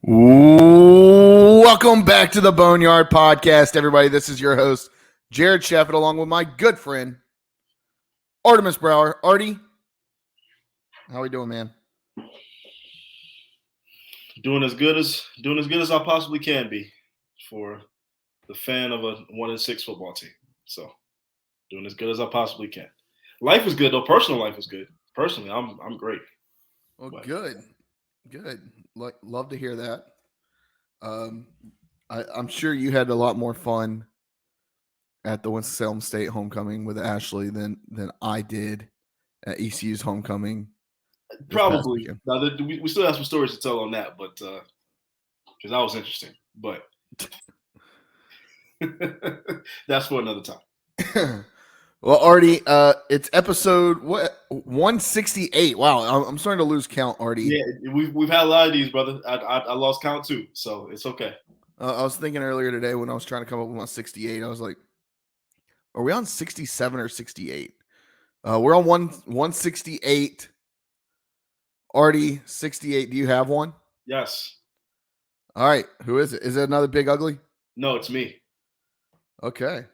Welcome back to the Boneyard Podcast, everybody. This is your host, Jared Shafit, along with my good friend, Artemis Brower. Artie, how we doing, man? Doing as good as I possibly can be for the fan of a 1-6 football team. So, doing as good as I possibly can. Life is good though. Personal life is good. Personally, I'm great. Well, good. Love to hear that. I'm sure you had a lot more fun at the Winston-Salem State homecoming with Ashley than I did at ECU's homecoming. Probably. Now, we still have some stories to tell on that, but because that was interesting. But that's for another time. Well, Artie, it's episode 168. Wow, I'm starting to lose count, Artie. Yeah, we've had a lot of these, brother. I lost count too, so it's okay. I was thinking earlier today when I was trying to come up with my 68, I was like, are we on 67 or 68? We're on 168. Artie, 68. Do you have one? Yes. All right. Who is it? Is it another Big Ugly? No, it's me. Okay.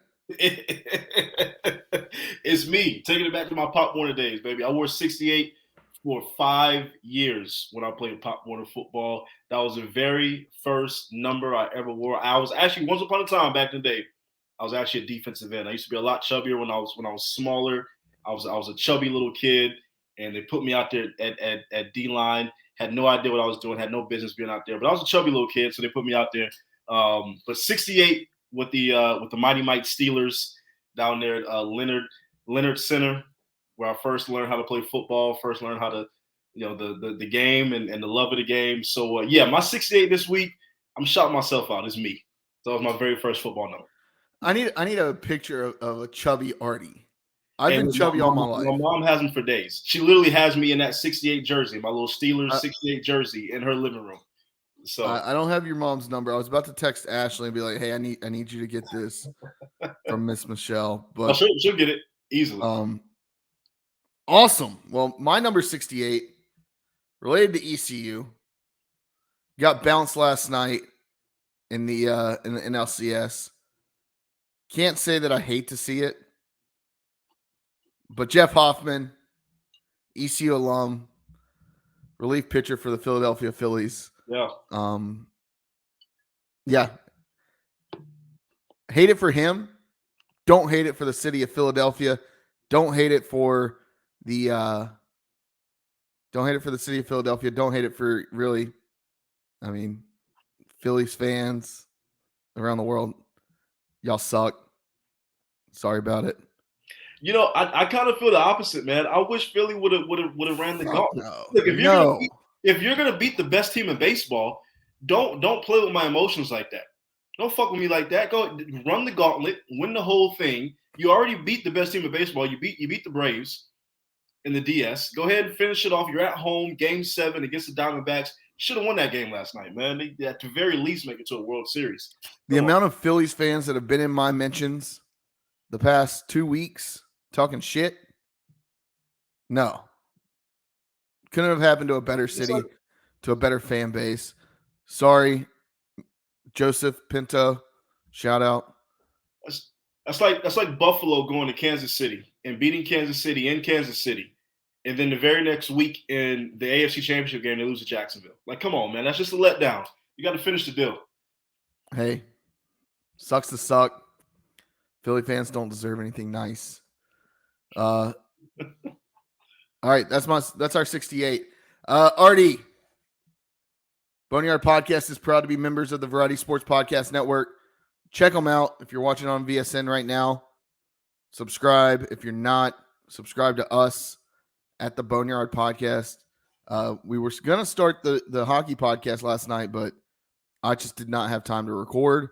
It's me, taking it back to my Pop Warner days, baby. I wore 68 for 5 years when I played Pop Warner football. That was the very first number I ever wore. I was actually, once upon a time back in the day, I was actually a defensive end. I used to be a lot chubbier when I was smaller. I was a chubby little kid, and they put me out there at D-line. Had no idea what I was doing. Had no business being out there, but I was a chubby little kid, so they put me out there. But 68 with the Mighty Mike Steelers down there at Leonard Center, where I first learned how to play football, first learned how to, the game and the love of the game. So, my 68 this week, I'm shouting myself out. It's me. So that was my very first football number. I need a picture of a chubby Artie. I've been chubby all my life. My mom has them for days. She literally has me in that 68 jersey, my little Steelers 68 jersey in her living room. So I don't have your mom's number. I was about to text Ashley and be like, "Hey, I need you to get this from Miss Michelle." But she'll get it easily. Awesome. Well, my number 68, related to ECU, got bounced last night in the NLCS. Can't say that I hate to see it, but Jeff Hoffman, ECU alum, relief pitcher for the Philadelphia Phillies. Yeah. Yeah. Hate it for him. Don't hate it for the city of Philadelphia. Don't hate it for the city of Philadelphia. Don't hate it for really, Phillies fans around the world. Y'all suck. Sorry about it. I kind of feel the opposite, man. I wish Philly would have ran the gauntlet. No. Look, if you're gonna beat the best team in baseball, don't play with my emotions like that. Don't fuck with me like that. Go run the gauntlet, win the whole thing. You already beat the best team in baseball. You beat the Braves in the DS. Go ahead and finish it off. You're at home, Game 7 against the Diamondbacks. Should have won that game last night, man. They at the very least make it to a World Series. The amount of Phillies fans that have been in my mentions the past 2 weeks talking shit. No. Couldn't have happened to a better city, to a better fan base. Sorry, Joseph Pinto. Shout out. That's like Buffalo going to Kansas City and beating Kansas City in Kansas City, and then the very next week in the AFC Championship game they lose to Jacksonville. Like, come on, man, that's just a letdown. You got to finish the deal. Hey, sucks to suck. Philly fans don't deserve anything nice. All right, that's our 68. Artie, Boneyard Podcast is proud to be members of the Variety Sports Podcast Network. Check them out. If you're watching on VSN right now, subscribe. If you're not, subscribe to us at the Boneyard Podcast. We were going to start the hockey podcast last night, but I just did not have time to record.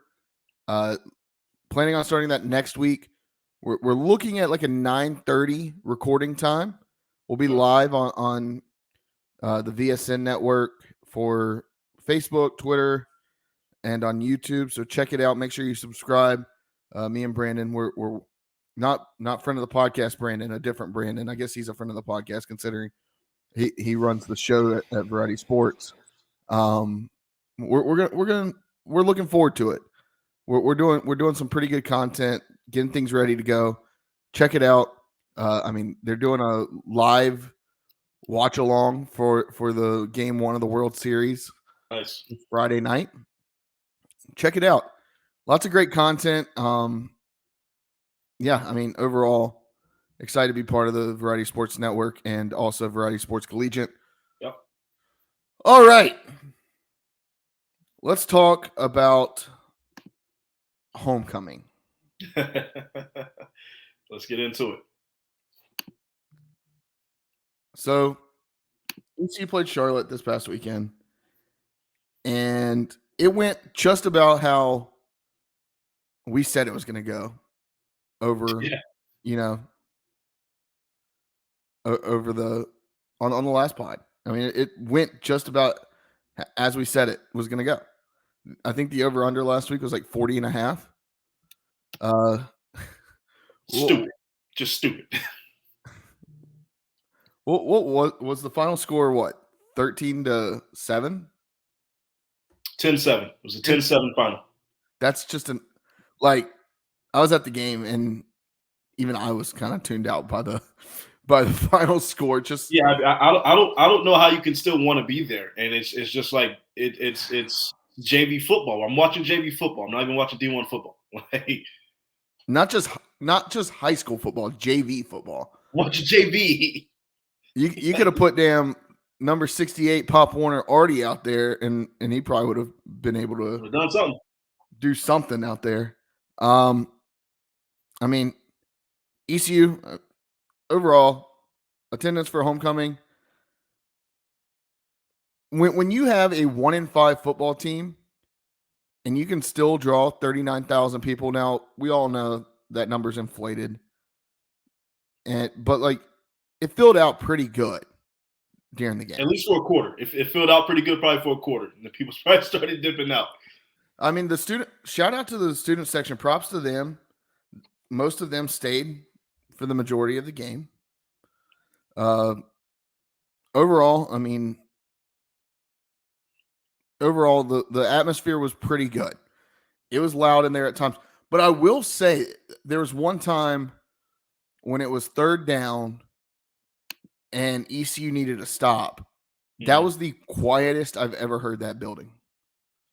Planning on starting that next week. We're looking at like a 9:30 recording time. We'll be live on the VSN network for Facebook, Twitter, and on YouTube. So check it out. Make sure you subscribe. Me and Brandon, we're not friend of the podcast, Brandon, a different Brandon. I guess he's a friend of the podcast considering he runs the show at Variety Sports. we're looking forward to it. We're doing some pretty good content, getting things ready to go. Check it out. They're doing a live watch along for the game 1 of the World Series. Nice. Friday night. Check it out. Lots of great content. Overall, excited to be part of the Variety Sports Network and also Variety Sports Collegiate. Yep. All right. Let's talk about homecoming. Let's get into it. So, ECU played Charlotte this past weekend, and it went just about how we said it was going to go over, over on the last pod. I mean, it went just about as we said it was going to go. I think the over-under last week was like 40.5. Stupid. Just stupid. What was the final score? What, 13-7? 10-7. It was a 10-7 final. That's just I was at the game and even I was kind of tuned out by the final score. Just I don't know how you can still want to be there, and it's just like it's JV football. I'm watching JV football. I'm not even watching D1 football. Not just high school football, JV football. Watch JV. You could have put damn number 68 Pop Warner Artie out there, and he probably would have been able to do something out there. ECU overall attendance for homecoming. When you have a 1-5 football team and you can still draw 39,000 people, now we all know that number's inflated, but it filled out pretty good during the game. At least for a quarter. It filled out pretty good probably for a quarter. And the people probably started dipping out. I mean, shout out to the student section. Props to them. Most of them stayed for the majority of the game. Overall, the atmosphere was pretty good. It was loud in there at times. But I will say there was one time when it was third down and ECU needed a stop. Mm-hmm. That was the quietest I've ever heard that building.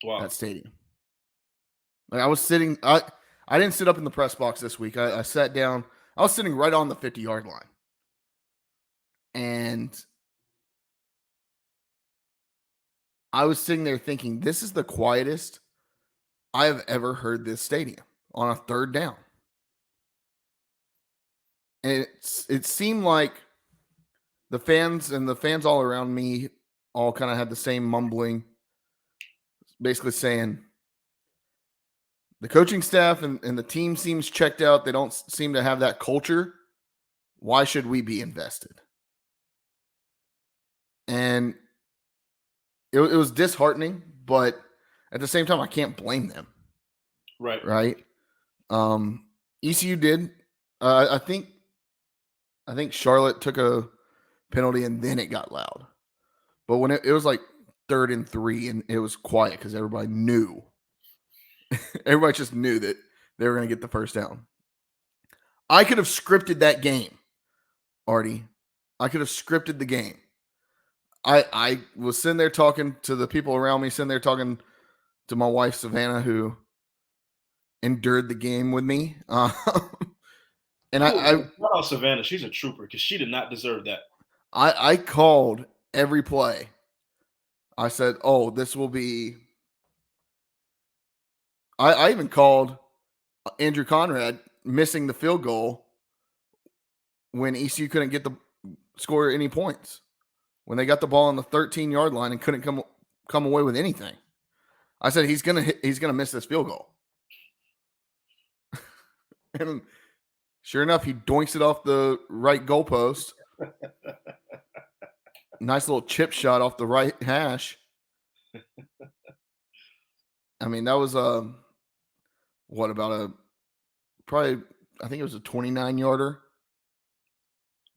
Wow. That stadium. I was sitting, I didn't sit up in the press box this week. I sat down. I was sitting right on the 50-yard line. And I was sitting there thinking, this is the quietest I have ever heard this stadium on a third down. And it seemed like the fans all around me all kind of had the same mumbling, basically saying the coaching staff and the team seems checked out. They don't seem to have that culture. Why should we be invested? And it was disheartening, but at the same time, I can't blame them. Right. ECU did. I think Charlotte took a penalty and then it got loud. But when it was like 3rd and 3 and it was quiet because everybody knew. Everybody just knew that they were going to get the first down. I could have scripted that game, Artie. I could have scripted the game. I was sitting there talking to the people around me, sitting there talking to my wife, Savannah, who endured the game with me. And shout out Savannah. She's a trooper because she did not deserve that. I called every play. I said, oh, this will be. I even called Andrew Conrad missing the field goal when ECU couldn't score any points. When they got the ball on the 13-yard line and couldn't come away with anything. I said he's gonna miss this field goal. And sure enough, he doinks it off the right goalpost. Nice little chip shot off the right hash. I mean, that was I think it was a 29-yarder.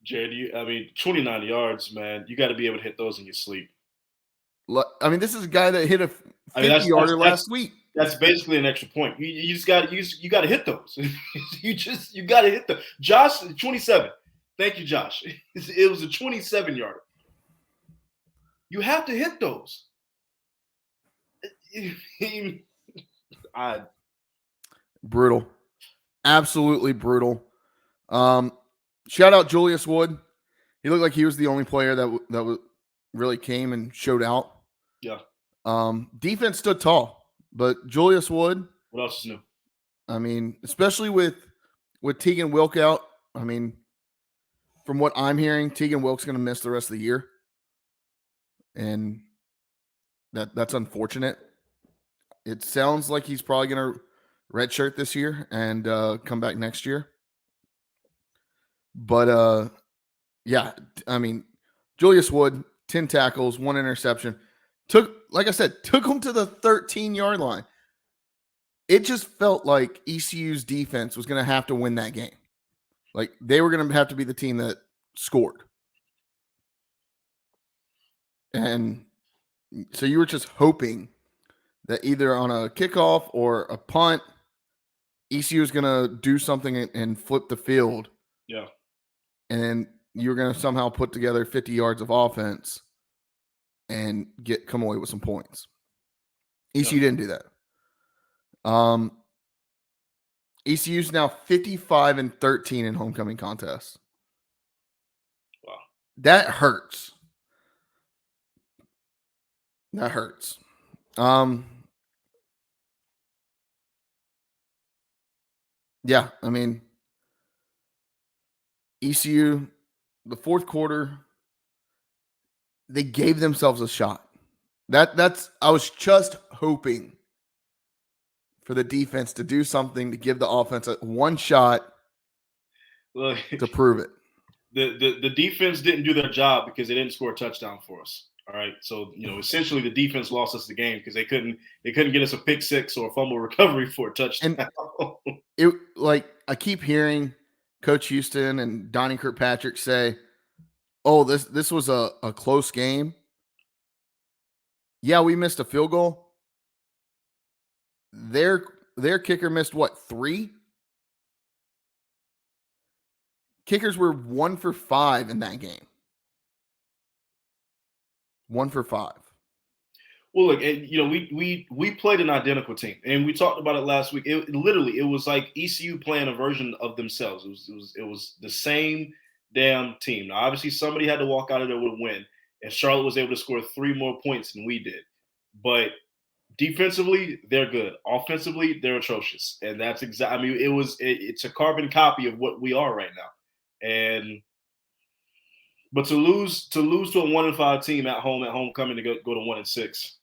Jared, 29 yards, man. You got to be able to hit those in your sleep. I mean, this is a guy that hit a I mean, 50-yarder last week. That's basically an extra point. You just got to hit those. you got to hit them. Josh, 27. Thank you, Josh. It was a 27-yarder. You have to hit those. Brutal. Absolutely brutal. Shout out Julius Wood. He looked like he was the only player that really came and showed out. Yeah. Defense stood tall, but Julius Wood. What else is new? I mean, especially with Tegan Wilk out. I mean, from what I'm hearing, Tegan Wilk's going to miss the rest of the year, and that's unfortunate. It sounds like he's probably going to redshirt this year and come back next year. But yeah, I mean, Julius Wood, 10 tackles, 1 interception. Like I said, took him to the 13-yard line. It just felt like ECU's defense was going to have to win that game. Like they were going to have to be the team that scored. And so you were just hoping that either on a kickoff or a punt, ECU is going to do something and flip the field. Yeah. And you're going to somehow put together 50 yards of offense and come away with some points. ECU didn't do that. ECU's now 55-13 in homecoming contests. Wow. That hurts. That hurts. Yeah, I mean, ECU, the fourth quarter, they gave themselves a shot. I was just hoping for the defense to do something to give the offense one shot to prove it. The defense didn't do their job because they didn't score a touchdown for us. All right, so essentially the defense lost us the game because they couldn't get us a pick six or a fumble recovery for a touchdown. And I keep hearing Coach Houston and Donnie Kirkpatrick say, "Oh, this was a close game." Yeah, we missed a field goal. Their kicker missed what, 3? Kickers were 1 for 5 in that game. 1 for 5. Well, look, we played an identical team, and we talked about it last week. It was like ECU playing a version of themselves. It was the same damn team. Now, obviously, somebody had to walk out of there with a win, and Charlotte was able to score 3 more points than we did. But defensively, they're good. Offensively, they're atrocious, and that's exactly. I mean, it's a carbon copy of what we are right now, But to lose to a 1-5 team at homecoming to go to 1-6,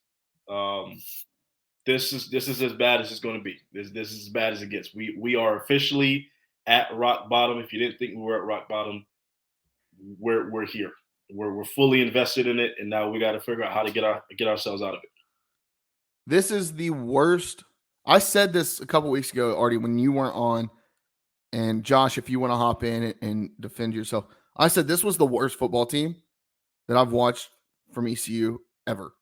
this is as bad as it's going to be. This is as bad as it gets. We are officially at rock bottom. If you didn't think we were at rock bottom, we're here. We're fully invested in it, and now we got to figure out how to get ourselves out of it. This is the worst. I said this a couple weeks ago, Artie, when you weren't on, and Josh, if you want to hop in and defend yourself. I said this was the worst football team that I've watched from ECU ever.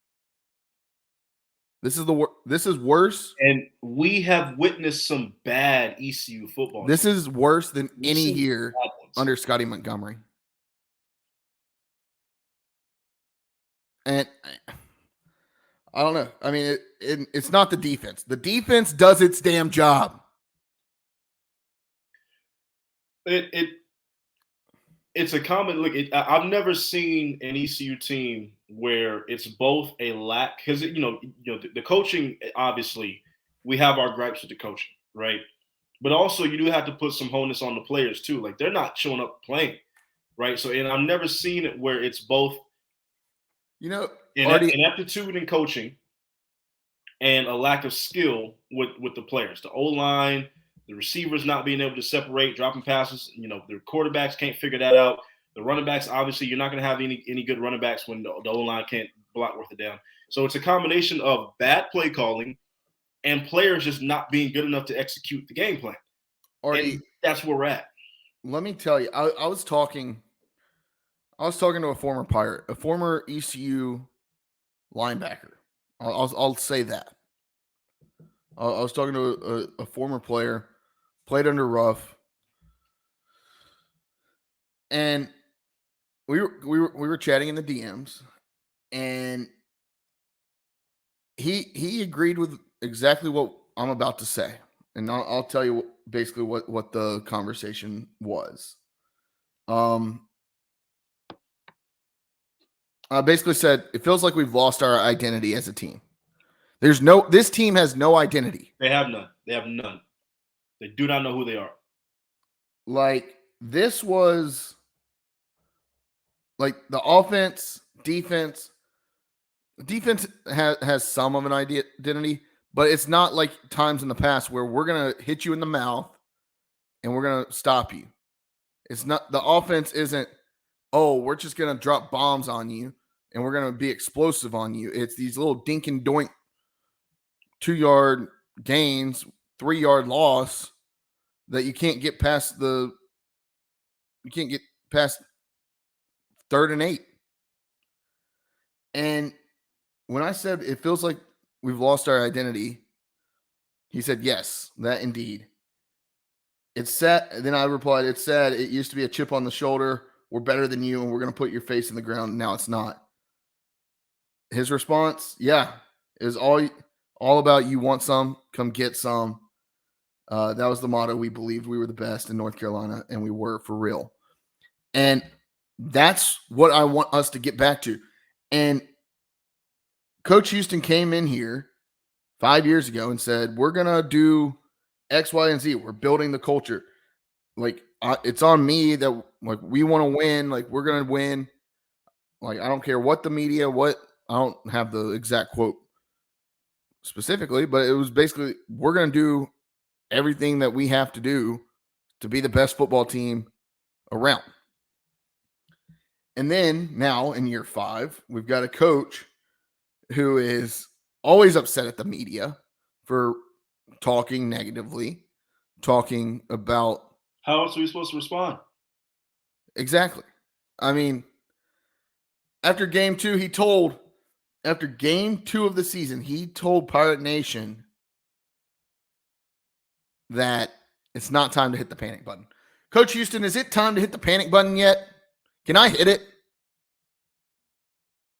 This is worse. And we have witnessed some bad ECU football. This is worse than any year under Scotty Montgomery. And I don't know. I mean, it's not the defense. The defense does its damn job. It's a common look. I've never seen an ECU team where it's both a lack because the coaching. Obviously, we have our gripes with the coaching, right? But also, you do have to put some onus on the players too. Like they're not showing up playing, right? So, and I've never seen it where it's both, ineptitude in coaching and a lack of skill with the players, the O-line. The receivers not being able to separate, dropping passes. The quarterbacks can't figure that out. The running backs, obviously, you're not going to have any good running backs when the O-line can't block worth it down. So it's a combination of bad play calling and players just not being good enough to execute the game plan. And that's where we're at. Let me tell you, I was talking to a former Pirate, a former ECU linebacker, I'll say that. I was talking to a former player, played under Ruff, and we were chatting in the DMs, and he agreed with exactly what I'm about to say, and I'll tell you basically what the conversation was. I basically said it feels like we've lost our identity as a team. This team has no identity. They have none. They have none. They do not know who they are. Like, this was like the offense, defense. Defense has some of an identity, but it's not like times in the past where we're going to hit you in the mouth and we're going to stop you. It's not, the offense isn't, oh, we're just going to drop bombs on you and we're going to be explosive on you. It's these little dink and doink 2-yard gains, 3-yard loss that you can't get past third and 8. And when I said it feels like we've lost our identity, he said, yes, that indeed. It's sad. Then I replied, it's sad. It used to be a chip on the shoulder. We're better than you, and we're going to put your face in the ground. Now it's not. His response, yeah, it was all about you want some, come get some. That was the motto. We believed we were the best in North Carolina, and we were for real. And that's what I want us to get back to. And Coach Houston came in here 5 years ago and said, we're going to do X, Y, and Z. We're building the culture. Like, it's on me that, like, we want to win. Like, we're going to win. Like, I don't care what the media, I don't have the exact quote specifically, but it was basically, we're going to do everything that we have to do to be the best football team around. And then now in year 5, we've got a coach who is always upset at the media for talking negatively, talking about. How else are we supposed to respond? Exactly. I mean, after game 2 of the season, he told Pirate Nation that it's not time to hit the panic button. Coach Houston, is it time to hit the panic button yet? Can I hit it?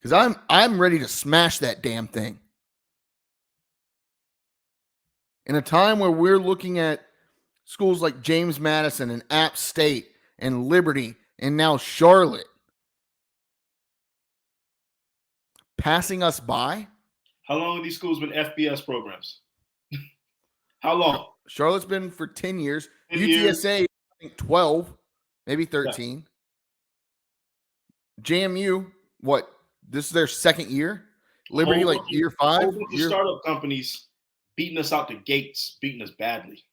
Because I'm ready to smash that damn thing. In a time where we're looking at schools like James Madison and App State and Liberty and now Charlotte passing us by. How long have these schools been FBS programs? How long? Charlotte's been for 10 years. 10 UTSA, years. I think 12, maybe 13. Yeah. JMU, what? This is their second year? Liberty, like year 5? Whole bunch of startup companies beating us out the gates, beating us badly.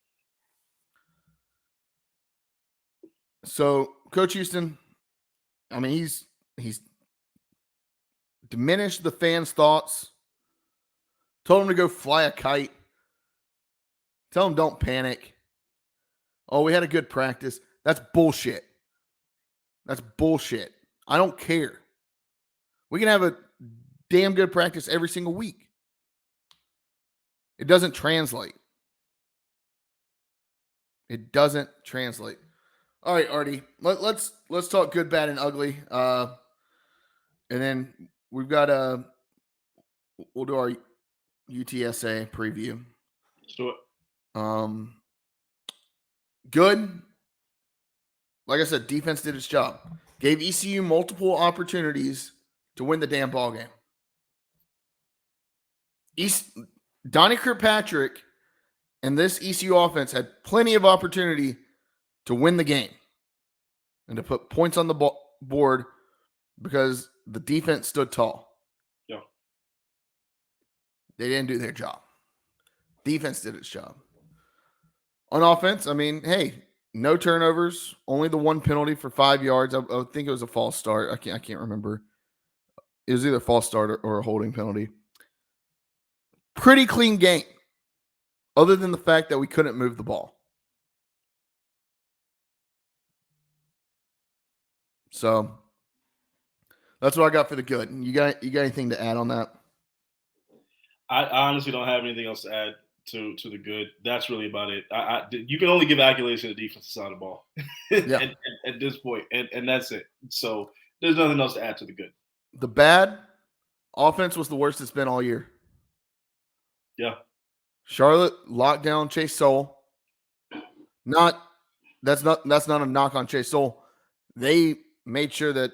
So, Coach Houston, I mean, he's diminished the fans' thoughts, told them to go fly a kite, tell them don't panic. Oh, we had a good practice. That's bullshit. That's bullshit. I don't care. We can have a damn good practice every single week. It doesn't translate. It doesn't translate. All right, Artie, let's talk good, bad, and ugly. And then we've got we'll do our UTSA preview. Let's do it. Good. Like I said, defense did its job. Gave ECU multiple opportunities to win the damn ball game. Donnie Kirkpatrick and this ECU offense had plenty of opportunity to win the game and to put points on the board because the defense stood tall. Yeah. They didn't do their job. Defense did its job. On offense, I mean, hey, no turnovers, only the one penalty for 5 yards. I think it was a false start. I can't remember. It was either a false start or a holding penalty. Pretty clean game, other than the fact that we couldn't move the ball. So that's what I got for the good. You got anything to add on that? I honestly don't have anything else to add to the good. That's really about it. You can only give accolades to the defensive side of the ball Yeah. at this point, and that's it. So there's nothing else to add to the good. The bad offense was the worst it's been all year. Yeah. Charlotte locked down Chase Soul. That's not a knock on Chase Soul. They made sure that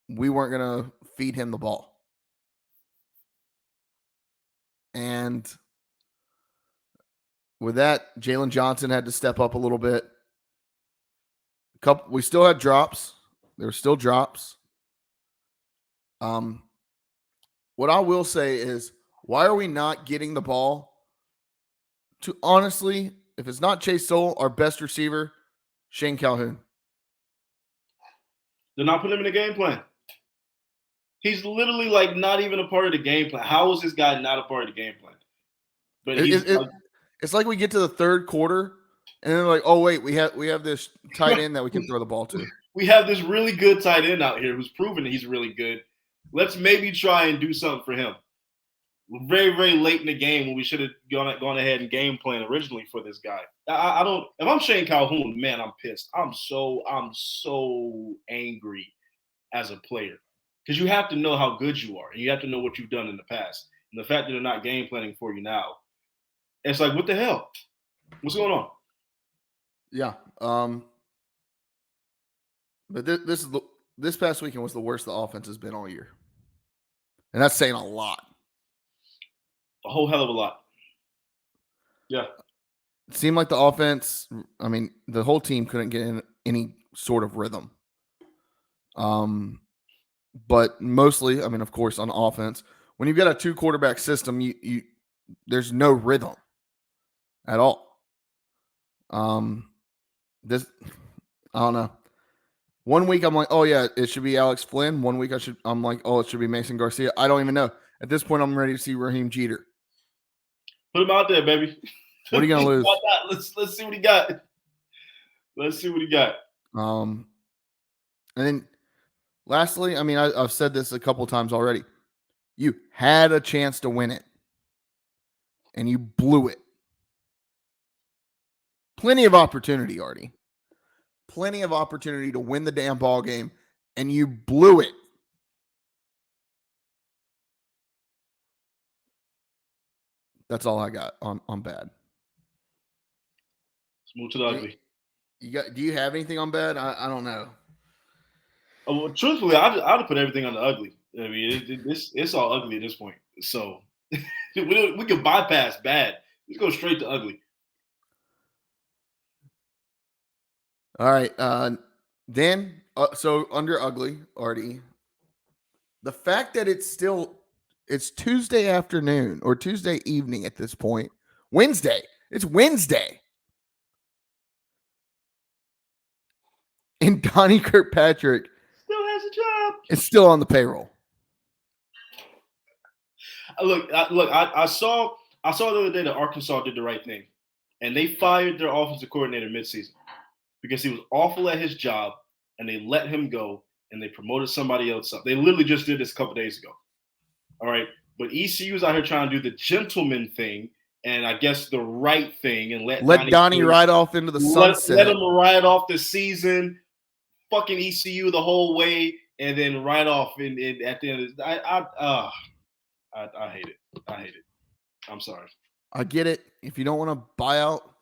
we weren't going to feed him the ball. And with that, Jalen Johnson had to step up a little bit. We still had drops. There were still drops. What I will say is, why are we not getting the ball to, honestly, if it's not Chase Soul, our best receiver, Shane Calhoun? They're not putting him in the game plan. He's literally like not even a part of the game plan. How is this guy not a part of the game plan? But it's like we get to the third quarter and then like, oh wait, we have this tight end that we can throw the ball to. We have this really good tight end out here who's proven he's really good. Let's maybe try and do something for him. Very, very late in the game when we should have gone ahead and game plan originally for this guy. I don't. If I'm Shane Calhoun, man, I'm pissed. I'm so angry as a player because you have to know how good you are and you have to know what you've done in the past. And the fact that they're not game planning for you now, it's like, what the hell? What's going on? Yeah. But this past weekend was the worst the offense has been all year, and that's saying a lot. A whole hell of a lot. Yeah. It seemed like the offense, I mean, the whole team couldn't get in any sort of rhythm. But mostly, I mean, of course, on offense, when you've got a 2-quarterback system, you there's no rhythm at all. This, I don't know. One week I'm like, oh yeah, it should be Alex Flynn. One week I'm like, oh, it should be Mason Garcia. I don't even know. At this point, I'm ready to see Raheem Jeter. Put him out there, baby. What are you gonna lose? Let's see what he got. Let's see what he got. And then lastly, I mean, I've said this a couple times already. You had a chance to win it, and you blew it. Plenty of opportunity, Artie. Plenty of opportunity to win the damn ball game, and you blew it. That's all I got on bad. Let's move to the ugly. Do you have anything on bad? I don't know. Oh, well, truthfully, I'd put everything on the ugly. I mean, it's all ugly at this point. So we can bypass bad. Let's go straight to ugly. All right. Dan, so under ugly, Artie, the fact that it's Tuesday afternoon or Tuesday evening at this point, Wednesday. It's Wednesday. And Donnie Kirkpatrick still has a job. It's still on the payroll. I saw the other day that Arkansas did the right thing, and they fired their offensive coordinator midseason because he was awful at his job, and they let him go, and they promoted somebody else up. They literally just did this a couple days ago. All right, but ECU's out here trying to do the gentleman thing, and I guess the right thing, and let Donnie ride off into the sunset. Let him ride off the season, fucking ECU the whole way, and then ride off at the end of the I hate it. I hate it. I'm sorry. I get it. If you don't want to buy out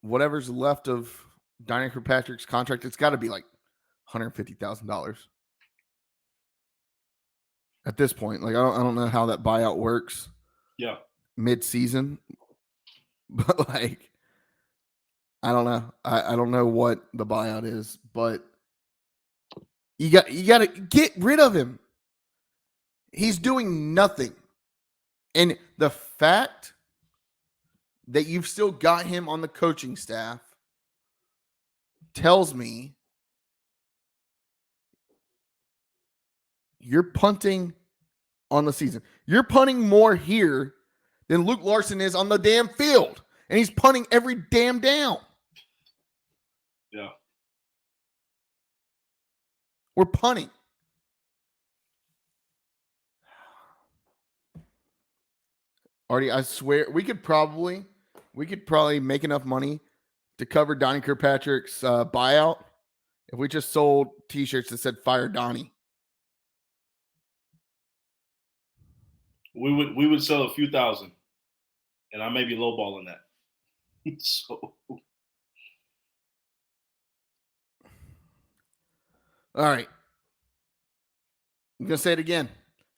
whatever's left of Donnie Kirkpatrick's contract, it's got to be like $150,000 at this point. Like I don't know how that buyout works. Yeah. Mid-season, but like I don't know. I don't know what the buyout is, but you got to get rid of him. He's doing nothing. And the fact that you've still got him on the coaching staff tells me you're punting on the season. You're punting more here than Luke Larson is on the damn field. And he's punting every damn down. Yeah. We're punting. Artie, I swear we could probably make enough money to cover Donnie Kirkpatrick's buyout if we just sold T-shirts that said "Fire Donnie." We would sell a few thousand, and I may be lowballing that. So, all right, I'm gonna say it again.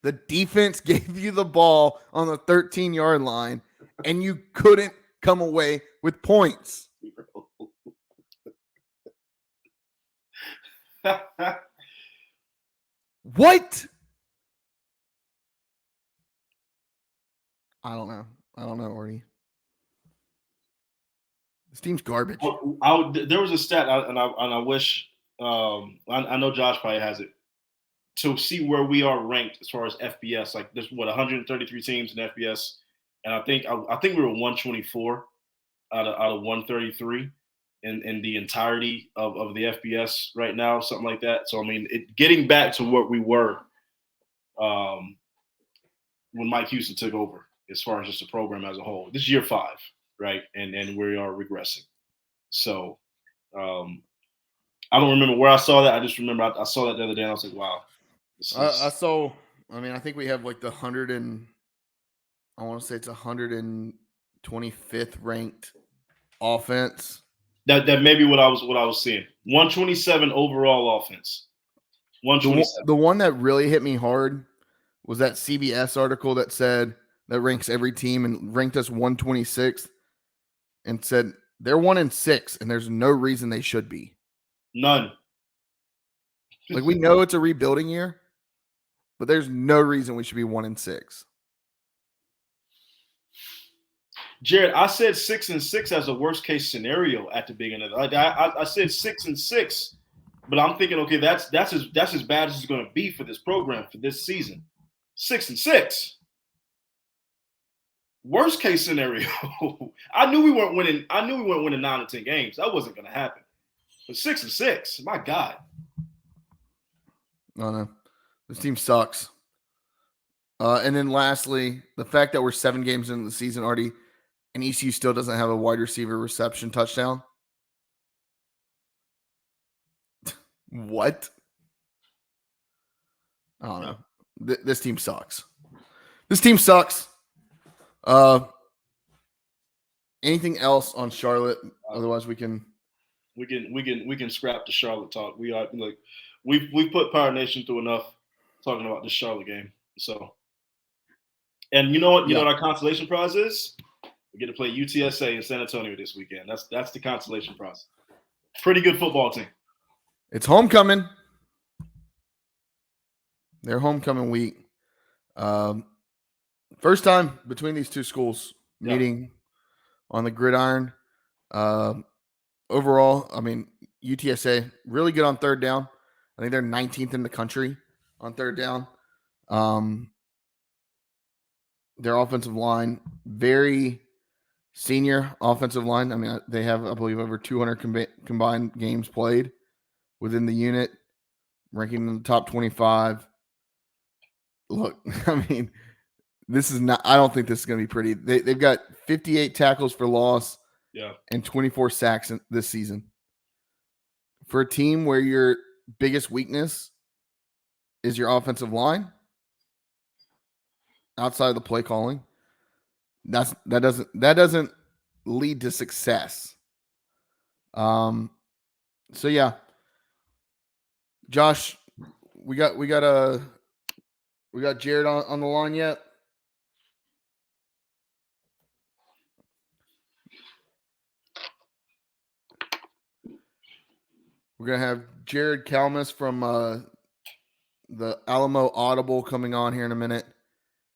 The defense gave you the ball on the 13-yard line, and you couldn't come away with points. What? I don't know, Artie. This team's garbage. There was a stat, and I wish I know Josh probably has it, to see where we are ranked as far as FBS. Like there's 133 teams in FBS, and I think we were 124 out of 133 in the entirety of the FBS right now, something like that. So I mean, getting back to what we were when Mike Houston took over, as far as just the program as a whole. This is year 5, right? And we are regressing. So I don't remember where I saw that. I just remember I saw that the other day, and I was like, wow. I think we have like the 125th ranked offense. That may be what I was seeing. 127 overall offense. 127. The one that really hit me hard was that CBS article that said that ranks every team and ranked us 126th and said they're 1-6 and there's no reason they should be. None. Like we know it's a rebuilding year, but there's no reason we should be 1-6. Jared, I said 6-6 as a worst case scenario at the beginning. Like I said 6-6, but I'm thinking, okay, that's as bad as it's going to be for this program for this season. 6-6. Worst case scenario. I knew we weren't winning 9 or 10 games. That wasn't going to happen. But 6-6, my God. Oh no, this team sucks. And then lastly, the fact that we're 7 games into the season already, and ECU still doesn't have a wide receiver reception touchdown. What? I don't know. This team sucks. Anything else on Charlotte? Otherwise, we can scrap the Charlotte talk. We put Power Nation through enough talking about this Charlotte game. So, and you know what? You know what our consolation prize is? We get to play UTSA in San Antonio this weekend. That's the consolation prize. Pretty good football team. It's homecoming. Their homecoming week. First time between these two schools meeting on the gridiron. Overall, I mean, UTSA really good on third down. I think they're 19th in the country on third down. Their offensive line, very senior offensive line. I mean, they have, I believe, over 200 combined games played within the unit, ranking in the top 25. Look, I mean, I don't think this is going to be pretty. They've got 58 tackles for loss and 24 sacks this season. For a team where your biggest weakness is your offensive line, outside of the play calling, that doesn't lead to success. So yeah, Josh, we got Jared on the line yet? We're gonna have Jared Kalmus from the AlamoAudible coming on here in a minute.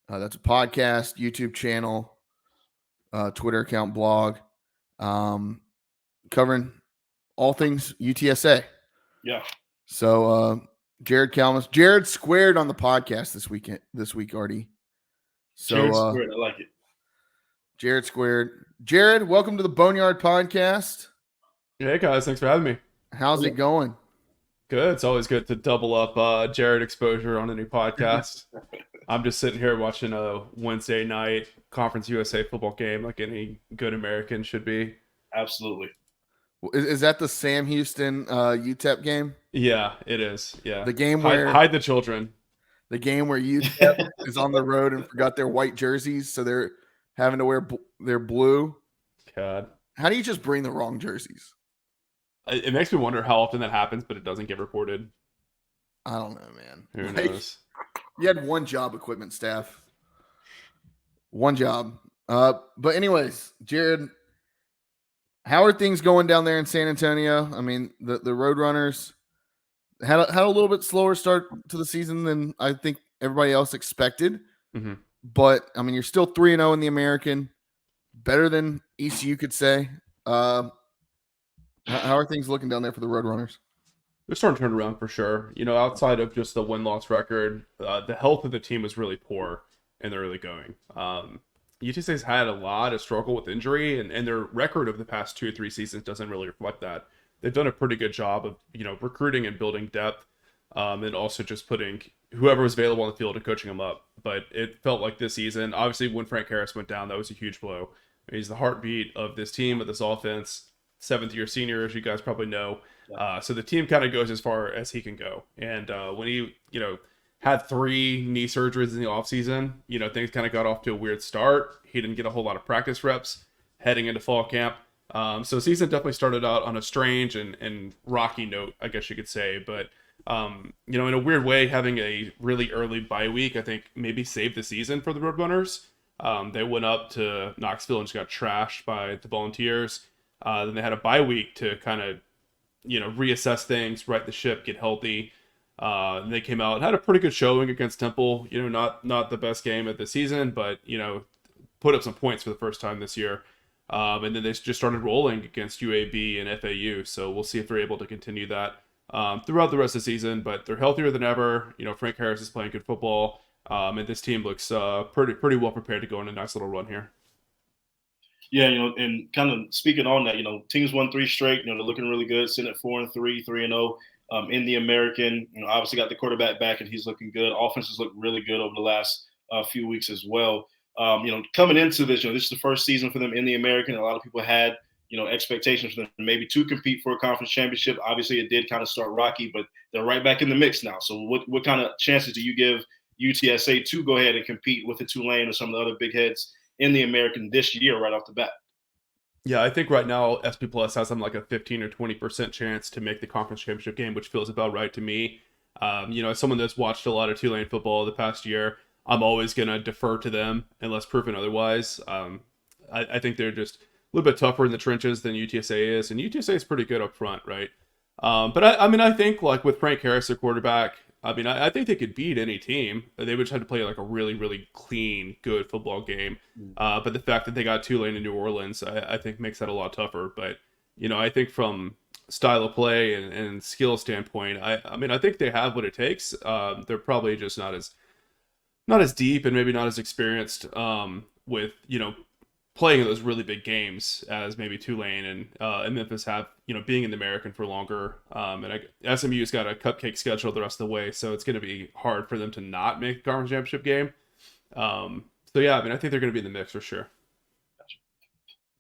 That's a podcast, YouTube channel, Twitter account, blog, covering all things UTSA. Yeah. So Jared Kalmus, Jared squared on the podcast this week, Artie. So Jared squared, I like it. Jared squared. Jared, welcome to the Boneyard Podcast. Hey guys, thanks for having me. How's it going? Good. It's always good to double up Jared exposure on a new podcast. I'm just sitting here watching a Wednesday night Conference USA football game like any good American should be. Absolutely. Is that the Sam Houston UTEP game? Yeah, it is. Yeah. The game hide the children. The game where UTEP is on the road and forgot their white jerseys, so they're having to wear their blue. God. How do you just bring the wrong jerseys? It makes me wonder how often that happens, but it doesn't get reported. I don't know, man. Who knows? You had one job, equipment staff. One job. But anyways, Jared, how are things going down there in San Antonio? I mean, the Roadrunners had a little bit slower start to the season than I think everybody else expected. Mm-hmm. But, I mean, you're still 3-0 in the American. Better than ECU could say. How are things looking down there for the Roadrunners? They're starting to turn around for sure. You know, outside of just the win-loss record, the health of the team was really poor in the early going. UTSA's had a lot of struggle with injury, and their record of the past 2 or 3 seasons doesn't really reflect that. They've done a pretty good job of, recruiting and building depth, and also just putting whoever was available on the field and coaching them up. But it felt like this season, obviously when Frank Harris went down, that was a huge blow. He's the heartbeat of this team, of this offense, 7th-year senior, as you guys probably know. So the team kind of goes as far as he can go. And when he, had 3 knee surgeries in the offseason, things kind of got off to a weird start. He didn't get a whole lot of practice reps heading into fall camp. So the season definitely started out on a strange and rocky note, I guess you could say. But, in a weird way, having a really early bye week, I think maybe saved the season for the Roadrunners. They went up to Knoxville and just got trashed by the Volunteers. Then they had a bye week to kind of, reassess things, right the ship, get healthy. And they came out and had a pretty good showing against Temple. Not the best game of the season, but, put up some points for the first time this year. And then they just started rolling against UAB and FAU. So we'll see if they're able to continue that throughout the rest of the season. But they're healthier than ever. Frank Harris is playing good football. And this team looks pretty well prepared to go on a nice little run here. Yeah, and kind of speaking on that, teams won 3 straight. They're looking really good, sitting at 4-3, 3-0 in the American. Obviously got the quarterback back, and he's looking good. Offenses look really good over the last few weeks as well. Coming into this, this is the first season for them in the American. A lot of people had, expectations for them maybe to compete for a conference championship. Obviously, it did kind of start rocky, but they're right back in the mix now. So what kind of chances do you give UTSA to go ahead and compete with the Tulane or some of the other big heads in the American this year right off the bat? Yeah, I think right now SP Plus has them like a 15 or 20% chance to make the conference championship game, which feels about right to me. As someone that's watched a lot of Tulane football the past year, I'm always going to defer to them unless proven otherwise. I think they're just a little bit tougher in the trenches than UTSA is, and UTSA is pretty good up front, right? But I think like with Frank Harris, their quarterback, I think they could beat any team. They would just have to play like a really, really clean, good football game. But the fact that they got Tulane in New Orleans, I think makes that a lot tougher. But, I think from style of play and skill standpoint, I think they have what it takes. They're probably just not as deep and maybe not as experienced with, playing in those really big games as maybe Tulane and Memphis have, being in the American for longer. SMU's got a cupcake schedule the rest of the way, so it's going to be hard for them to not make the conference championship game. So yeah, I think they're going to be in the mix for sure.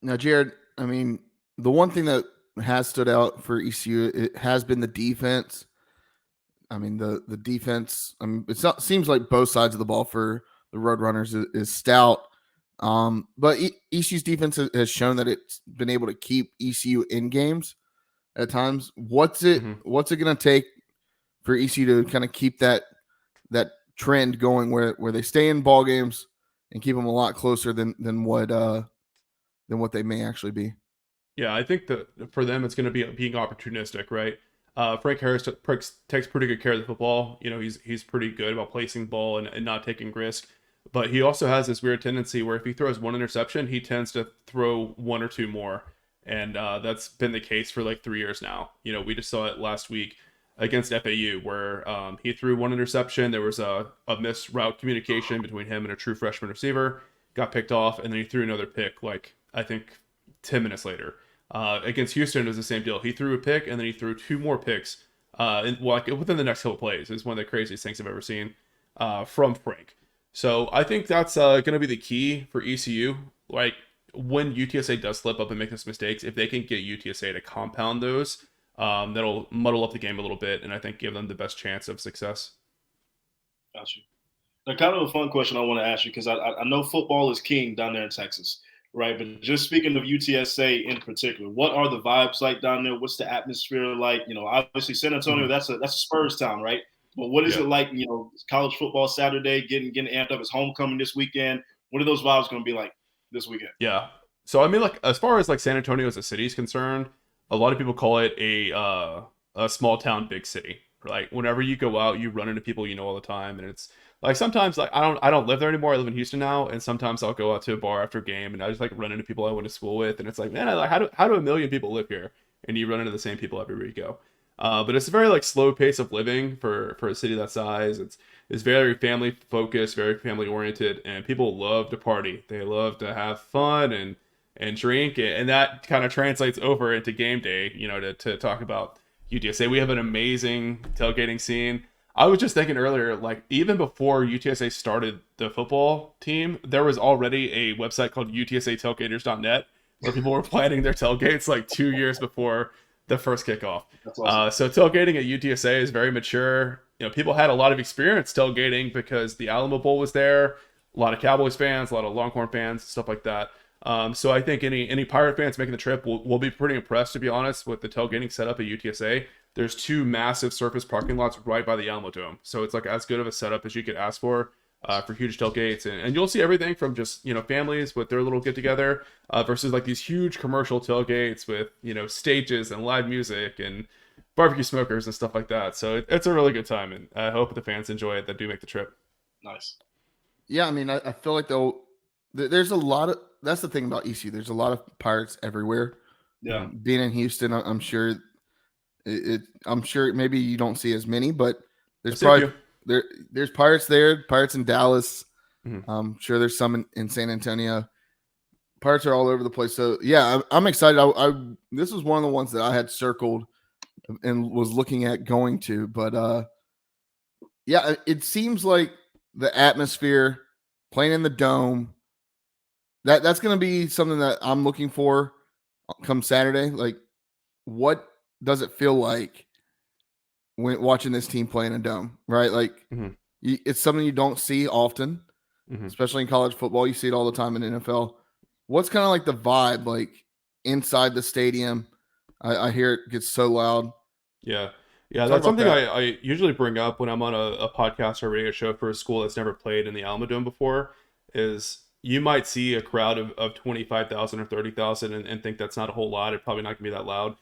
Now, Jared, the one thing that has stood out for ECU, it has been the defense. The defense, seems like both sides of the ball for the Roadrunners is stout. But ECU's defense has shown that it's been able to keep ECU in games at times. What's it going to take for ECU to kind of keep that trend going where they stay in ball games and keep them a lot closer than what they may actually be? Yeah, I think that for them it's going to be being opportunistic, right? Frank Harris takes pretty good care of the football. He's pretty good about placing the ball and not taking risk. But he also has this weird tendency where if he throws one interception, he tends to throw 1 or 2 more. And that's been the case for like 3 years now. We just saw it last week against FAU where he threw 1 interception. There was a missed route communication between him and a true freshman receiver. Got picked off, and then he threw another pick, like, I think 10 minutes later. Against Houston, it was the same deal. He threw a pick, and then he threw 2 more picks within the next couple plays. It's one of the craziest things I've ever seen from Frank. So I think that's going to be the key for ECU. Like when UTSA does slip up and make those mistakes, if they can get UTSA to compound those, that'll muddle up the game a little bit, and I think give them the best chance of success. Gotcha. Now, kind of a fun question I want to ask you, because I know football is king down there in Texas, right? But just speaking of UTSA in particular, what are the vibes like down there? What's the atmosphere like? You know, obviously San Antonio, that's a Spurs town, right? But what is it like? You know, college football Saturday, getting amped up. It's homecoming this weekend. What are those vibes going to be like this weekend? Yeah. So I mean, like as far as like San Antonio as a city is concerned, a lot of people call it a small town big city. Like whenever you go out, you run into people you know all the time, and it's like sometimes like I don't live there anymore. I live in Houston now, and sometimes I'll go out to a bar after a game, and I just like run into people I went to school with, and it's like, man, how do a million people live here? And you run into the same people everywhere you go. But it's a very like slow pace of living for a city that size. It's very family focused, very family oriented, and people love to party. They love to have fun and drink, and that kind of translates over into game day. You know, to talk about UTSA, we have an amazing tailgating scene. I was just thinking earlier, like even before UTSA started the football team, there was already a website called UTSAtailgaters.net where people were planning their tailgates like 2 years before the first kickoff. That's awesome. So tailgating at UTSA is very mature. You know, people had a lot of experience tailgating because the Alamo Bowl was there. A lot of Cowboys fans, a lot of Longhorn fans, stuff like that. So I think any Pirate fans making the trip will be pretty impressed, to be honest, with the tailgating setup at UTSA. There's 2 massive surface parking lots right by the Alamo Dome. So it's like as good of a setup as you could ask for huge tailgates. And you'll see everything from just, you know, families with their little get together versus like these huge commercial tailgates with, you know, stages and live music and barbecue smokers and stuff like that. So it's a really good time. And I hope the fans enjoy it that do make the trip. Nice. Yeah, I mean, I feel like there's a lot of, that's the thing about ECU. There's a lot of Pirates everywhere. Yeah. Being in Houston, I'm sure I'm sure maybe you don't see as many, but there's probably there's Pirates there, Pirates in Dallas. Mm-hmm. I'm sure there's some in San Antonio. Pirates are all over the place. So yeah, I'm excited. This was one of the ones that I had circled and was looking at going to, but yeah, it seems like the atmosphere, playing in the dome, that's going to be something that I'm looking for come Saturday. Like, what does it feel like when watching this team play in a dome, right? Like, it's something you don't see often, especially in college football. You see it all the time in NFL. What's kind of like the vibe, like inside the stadium? I hear it gets so loud. Yeah, that's something I usually bring up when I'm on a podcast or radio show for a school that's never played in the Alamo Dome before. Is you might see a crowd of 25,000 or 30,000 and think that's not a whole lot. It's probably not gonna be that loud.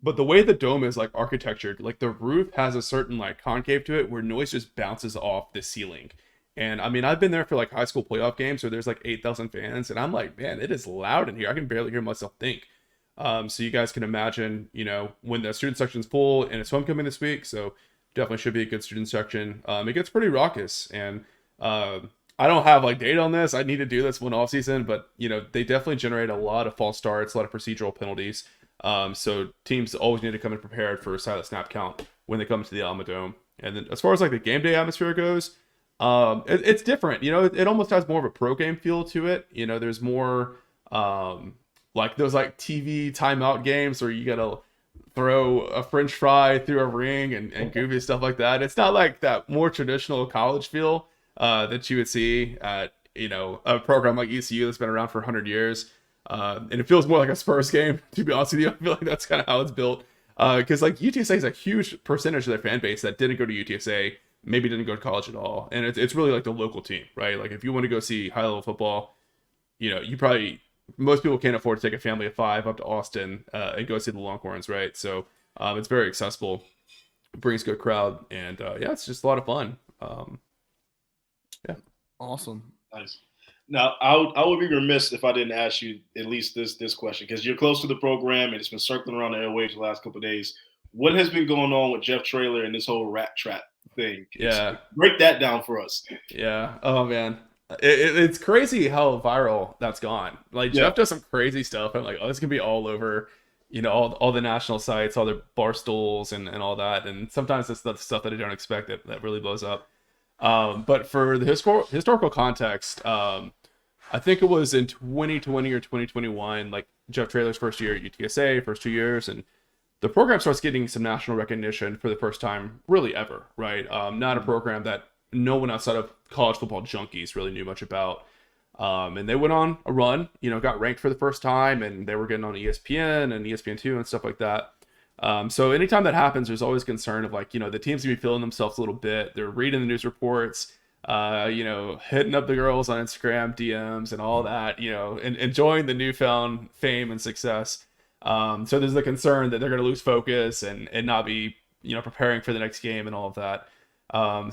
But the way the dome is like architectured, like the roof has a certain like concave to it where noise just bounces off the ceiling. And I mean, I've been there for like high school playoff games where there's like 8,000 fans, and I'm like, man, it is loud in here. I can barely hear myself think. So you guys can imagine, you know, when the student section's full, and it's homecoming this week, so definitely should be a good student section. It gets pretty raucous, and I don't have like data on this. I need to do this one off season, but you know, they definitely generate a lot of false starts, a lot of procedural penalties. So teams always need to come in prepared for a silent snap count when they come to the Alamo Dome. And then as far as like the game day atmosphere goes, it's different. You know, it almost has more of a pro game feel to it. You know, there's more like those like TV timeout games where you gotta throw a French fry through a ring and goofy stuff like that. It's not like that more traditional college feel that you would see at, you know, a program like ECU that's been around for 100 years. And it feels more like a Spurs game, to be honest with you. I feel like that's kind of how it's built. Because like UTSA is a huge percentage of their fan base that didn't go to UTSA, maybe didn't go to college at all. And it's really like the local team, right? Like if you want to go see high level football, you know, most people can't afford to take a family of 5 up to Austin and go see the Longhorns, right? So it's very accessible, brings a good crowd, and yeah, it's just a lot of fun. Yeah. Awesome. Nice. Now, I would be remiss if I didn't ask you at least this question, because you're close to the program and it's been circling around the airwaves the last couple of days. What has been going on with Jeff Traylor and this whole rat trap thing? Yeah. Break that down for us. Yeah. Oh, man. It's crazy how viral that's gone. Like, Jeff does some crazy stuff. I'm like, oh, this can be all over, you know, all the national sites, all the bar stools and all that. And sometimes it's the stuff that I don't expect that really blows up. But for the historical context, I think it was in 2020 or 2021, like Jeff Traylor's first year at UTSA, first 2 years, and the program starts getting some national recognition for the first time, really ever, right? Not a program that no one outside of college football junkies really knew much about. And they went on a run, got ranked for the first time, and they were getting on ESPN and ESPN2 and stuff like that. So anytime that happens, there's always concern of like, the teams gonna be feeling themselves a little bit. They're reading the news reports, hitting up the girls on Instagram DMs and all that, and enjoying the newfound fame and success. So there's the concern that they're going to lose focus and not be, preparing for the next game and all of that.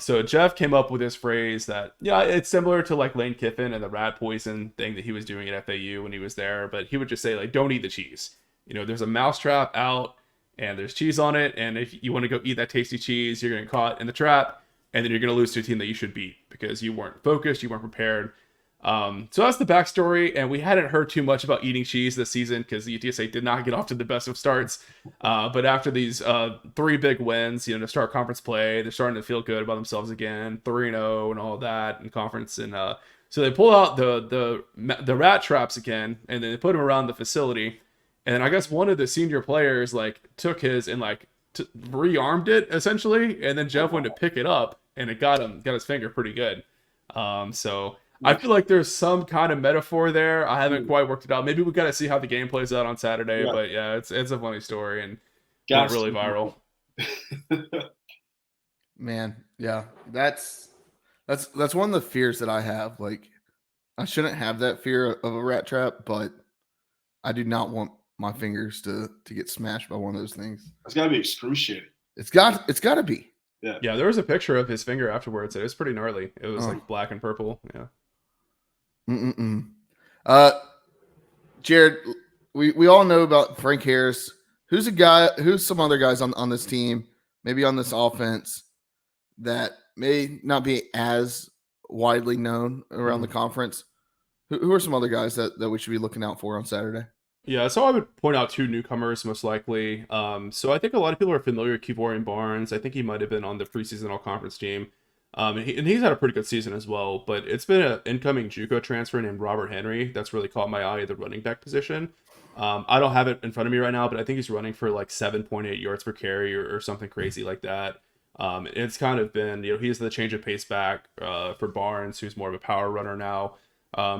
So Jeff came up with this phrase that, it's similar to like Lane Kiffin and the rat poison thing that he was doing at FAU when he was there, but he would just say like, don't eat the cheese. There's a mousetrap out and there's cheese on it. And if you want to go eat that tasty cheese, you're going to get caught in the trap. And then you're going to lose to a team that you should beat because you weren't focused, you weren't prepared. So that's the backstory, and we hadn't heard too much about eating cheese this season because the UTSA did not get off to the best of starts. But after these 3 big wins, to start conference play, they're starting to feel good about themselves again, 3-0 and all that in conference. And so they pull out the rat traps again, and then they put them around the facility. And I guess one of the senior players like took his and like rearmed it essentially, and then Jeff went to pick it up. And it got his finger pretty good. So I feel like there's some kind of metaphor there. I haven't quite worked it out. Maybe we got to see how the game plays out on Saturday. Yeah. But yeah, it's a funny story and got really viral. Man, yeah, that's one of the fears that I have. Like, I shouldn't have that fear of a rat trap, but I do not want my fingers to get smashed by one of those things. It's got to be excruciating. It's got to be. Yeah, there was a picture of his finger afterwards. It was pretty gnarly. It was like black and purple. Yeah. Jared, we all know about Frank Harris. Who's some other guys on this team, maybe on this offense, that may not be as widely known around the conference? Who are some other guys that we should be looking out for on Saturday? Yeah, so I would point out 2 newcomers most likely. So I think a lot of people are familiar with Kevorian Barnes. I think he might have been on the preseason all-conference team. And he's had a pretty good season as well. But it's been an incoming JUCO transfer named Robert Henry that's really caught my eye at the running back position. I don't have it in front of me right now, but I think he's running for like 7.8 yards per carry or something crazy like that. It's kind of been, he's the change of pace back for Barnes, who's more of a power runner now.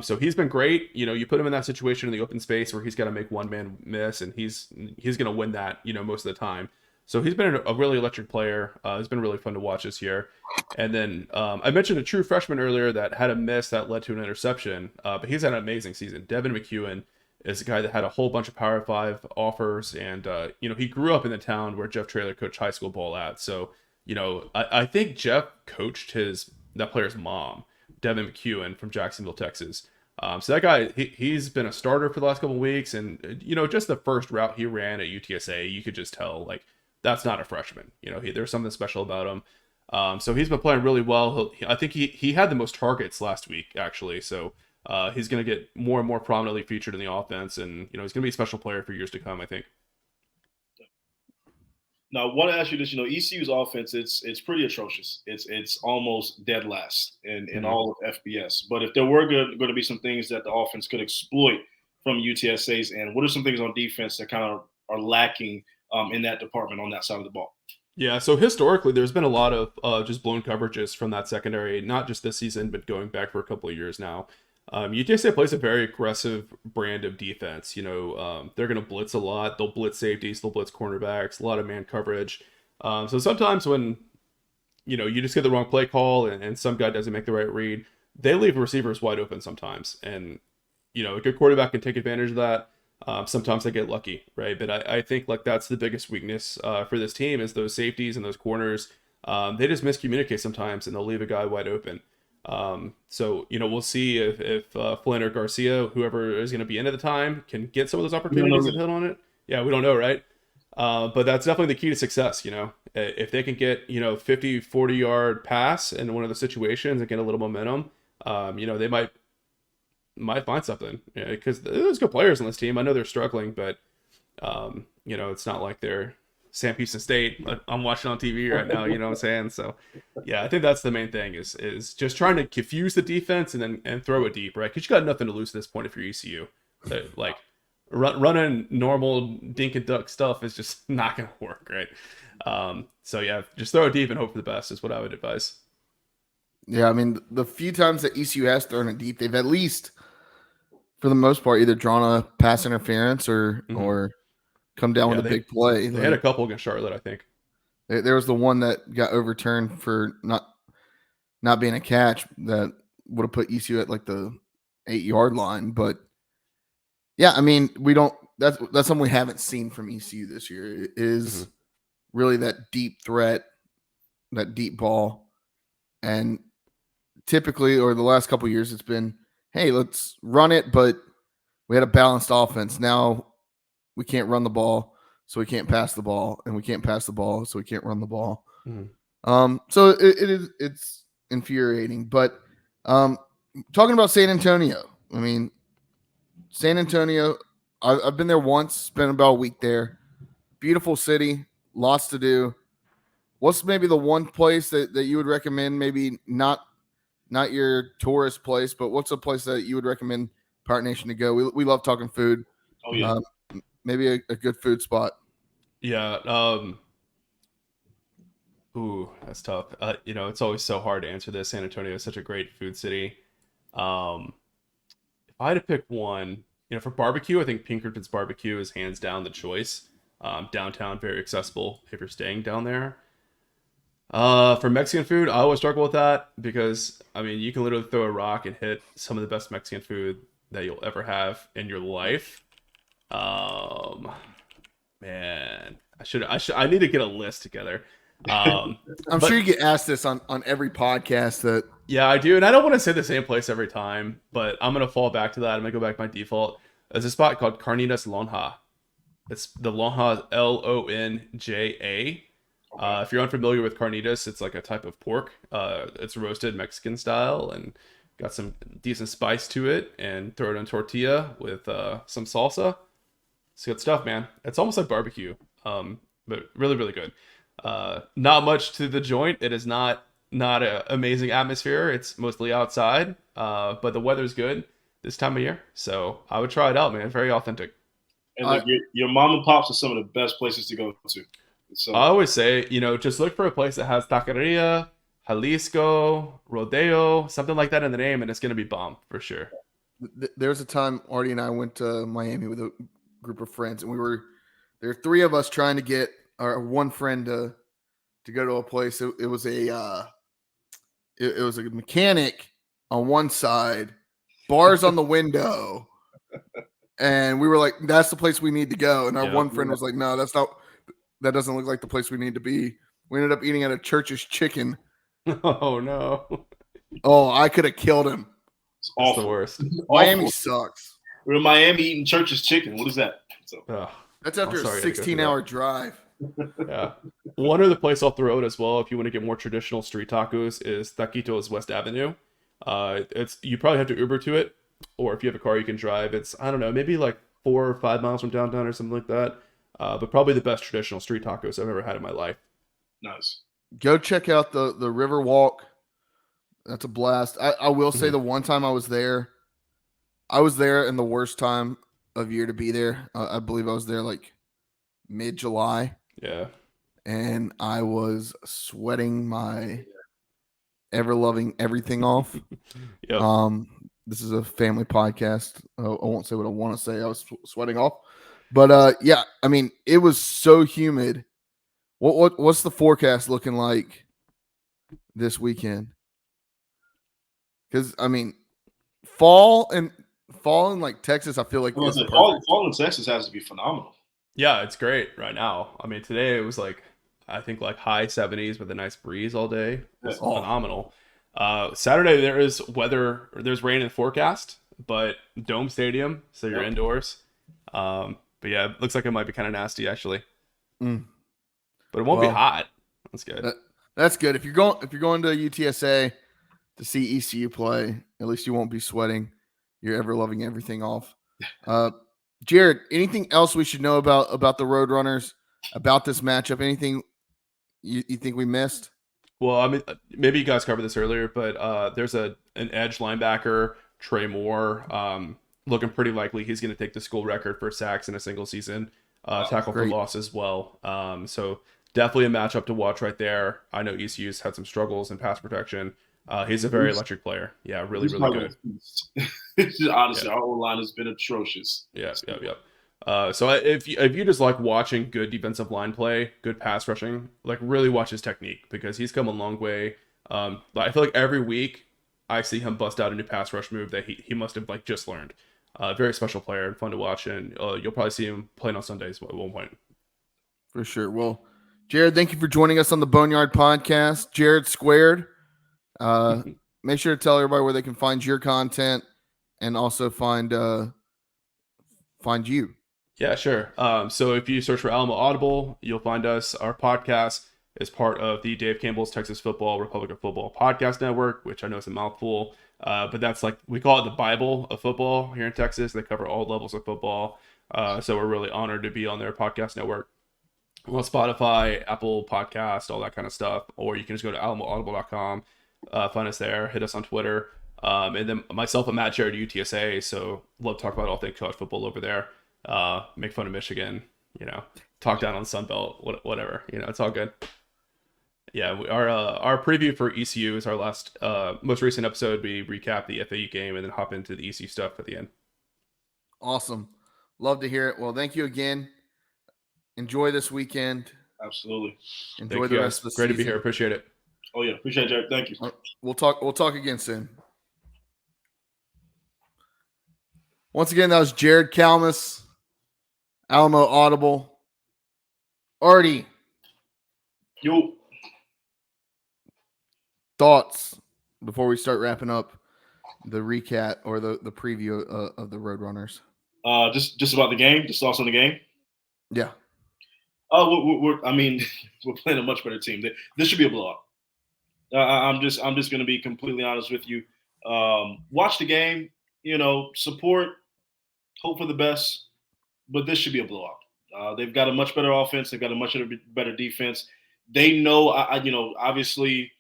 So he's been great. You put him in that situation in the open space where he's got to make one man miss, and he's going to win that, most of the time. So he's been a really electric player. It's been really fun to watch this year. And then I mentioned a true freshman earlier that had a miss that led to an interception, but he's had an amazing season. Devin McEwen is a guy that had a whole bunch of Power 5 offers, and he grew up in the town where Jeff Traylor coached high school ball at. So I think Jeff coached that player's mom, Devin McEwen from Jacksonville, Texas. So that guy, he's been a starter for the last couple of weeks, and just the first route he ran at UTSA, you could just tell like that's not a freshman. There's something special about him. So he's been playing really well. I think he had the most targets last week actually. So he's going to get more and more prominently featured in the offense, and he's going to be a special player for years to come, I think. Now, I want to ask you this. ECU's offense, it's pretty atrocious. It's almost dead last in all of FBS. But if there were going to be some things that the offense could exploit from UTSA's end, what are some things on defense that kind of are lacking in that department on that side of the ball? Yeah, so historically, there's been a lot of just blown coverages from that secondary, not just this season, but going back for a couple of years now. UTSA plays a very aggressive brand of defense. They're going to blitz a lot. They'll blitz safeties. They'll blitz cornerbacks. A lot of man coverage. So sometimes when, you just get the wrong play call and some guy doesn't make the right read, they leave receivers wide open sometimes. And, a good quarterback can take advantage of that. Sometimes they get lucky, right? But I think like that's the biggest weakness for this team is those safeties and those corners. They just miscommunicate sometimes and they'll leave a guy wide open. So we'll see if Flynn or Garcia, whoever is going to be in at the time, can get some of those opportunities and hit on it. Yeah, we don't know, right? But that's definitely the key to success. If they can get 50-40 yard pass in one of the situations and get a little momentum, they might find something. Because there's good players on this team. I know they're struggling, but it's not like they're Sam Houston State. I'm watching on TV right now. You know what I'm saying? So, yeah, I think that's the main thing is just trying to confuse the defense and throw it deep, right? Because you got nothing to lose at this point if you're ECU. Like running normal dink and duck stuff is just not going to work, right? So yeah, just throw it deep and hope for the best is what I would advise. Yeah, I mean, the few times that ECU has thrown it deep, they've at least, for the most part, either drawn a pass interference or come down with a big play. They had a couple against Charlotte, I think. There was the one that got overturned for not being a catch that would have put ECU at like the 8-yard line. But yeah, I mean, that's something we haven't seen from ECU this year. It is really that deep threat, that deep ball. And typically, or the last couple of years, it's been, hey, let's run it, but we had a balanced offense. Now we can't run the ball, so we can't pass the ball, and we can't pass the ball, so we can't run the ball. So it's infuriating. But talking about San Antonio, I mean, San Antonio, I've been there once, spent about a week there. Beautiful city, lots to do. What's maybe the one place that you would recommend? Maybe not your tourist place, but what's a place that you would recommend Pirate Nation to go? We love talking food. Oh yeah, maybe a good food spot. Yeah. Ooh, that's tough. It's always so hard to answer this. San Antonio is such a great food city. If I had to pick one, for barbecue, I think Pinkerton's Barbecue is hands down the choice. Downtown, very accessible if you're staying down there. For Mexican food, I always struggle with that because, I mean, you can literally throw a rock and hit some of the best Mexican food that you'll ever have in your life. Man, I need to get a list together. I'm sure you get asked this on every podcast. Yeah, I do, and I don't want to say the same place every time, but I'm gonna fall back to that. I'm gonna go back to my default. There's a spot called Carnitas Lonja. It's the Lonja, Lonja. If you're unfamiliar with carnitas, it's like a type of pork. It's roasted Mexican style and got some decent spice to it, and throw it on tortilla with some salsa. It's good stuff, man. It's almost like barbecue, but really, really good. Not much to the joint. It is not an amazing atmosphere. It's mostly outside, but the weather's good this time of year. So I would try it out, man. Very authentic. And like your mom and pops are some of the best places to go to. So I always say, just look for a place that has taqueria, Jalisco, Rodeo, something like that in the name, and it's going to be bomb for sure. There's a time Artie and I went to Miami with a group of friends, and there were three of us trying to get our one friend to go to a place. It was a mechanic on one side, bars on the window, and we were like, "That's the place we need to go." And our one friend was like, "No, that's not. That doesn't look like the place we need to be." We ended up eating at a Church's Chicken. Oh no! Oh, I could have killed him. It's awful. The worst. Miami sucks. We're in Miami eating Church's Chicken. What is that? That's after a 16-hour drive. Yeah. One other place I'll throw out as well, if you want to get more traditional street tacos, is Taquitos West Avenue. You probably have to Uber to it, or if you have a car, you can drive. It's, I don't know, maybe like 4 or 5 miles from downtown or something like that. But probably the best traditional street tacos I've ever had in my life. Nice. Go check out the River Walk. That's a blast. I will say the one time I was there in the worst time of year to be there. I believe I was there like mid-July. Yeah. And I was sweating my ever-loving everything off. Yep. This is a family podcast. I won't say what I want to say. I was sweating off. But yeah, I mean, it was so humid. What's the forecast looking like this weekend? Because I mean, fall in like Texas, I feel like fall in Texas has to be phenomenal. Yeah, it's great right now. I mean, today it was like, I think like high 70s with a nice breeze all day. It's phenomenal. Saturday there's rain in the forecast, but Dome Stadium, so you're indoors. But yeah, it looks like it might be kind of nasty actually. But it won't be hot. That's good. That's good. If you're going to UTSA to see ECU play, at least you won't be sweating your ever loving everything off. Jared, anything else we should know about the Roadrunners? about this matchup? Anything you think we missed? Well, I mean, maybe you guys covered this earlier, but there's an edge linebacker, Trey Moore, looking pretty likely he's going to take the school record for sacks in a single season, tackle for great. loss as well. So definitely a matchup to watch right there. I know ECU's had some struggles in pass protection. He's a very electric player. Yeah, really good. Honestly, our O-line has been atrocious. Yeah. So if you just like watching good defensive line play, good pass rushing, like really watch his technique because he's come a long way. I feel like every week I see him bust out a new pass rush move that he must have like just learned. Very special player and fun to watch, and you'll probably see him playing on Sundays at one point. For sure. Well, Jared, thank you for joining us on the Boneyard Podcast. Jared Squared. Make sure to tell everybody where they can find your content and also find you. Yeah, sure. So if you search for AlamoAudible, you'll find us. Our podcast is part of the Dave Campbell's Texas Football Republic of Football podcast network, which I know is a mouthful, but that's like, we call it the Bible of football here in Texas. They cover all levels of football. So we're really honored to be on their podcast network. Well, Spotify, Apple Podcast, all that kind of stuff. Or you can just go to AlamoAudible.com, find us there, hit us on Twitter. And then myself and Matt Jared UTSA, so love to talk about all things college football over there. Make fun of Michigan, talk down on Sunbelt, whatever, it's all good. Yeah, our preview for ECU is our last, most recent episode. We recap the FAU game and then hop into the ECU stuff at the end. Awesome. Love to hear it. Well, thank you again. Enjoy this weekend. Absolutely. Enjoy the rest of the season. Great to be here. Appreciate it. Oh yeah, appreciate it, Jared. Thank you. We'll talk again soon. Once again, that was Jared Kalmus, AlamoAudible. Artie. Yo. Thoughts before we start wrapping up the recap or the preview of the Roadrunners? Just about the game. Just thoughts on the game. Yeah. We're playing a much better team. This should be a blowout. I'm just going to be completely honest with you. Watch the game. Support. Hope for the best. But this should be a blowout. They've got a much better offense. They've got a much better defense. They know. Obviously,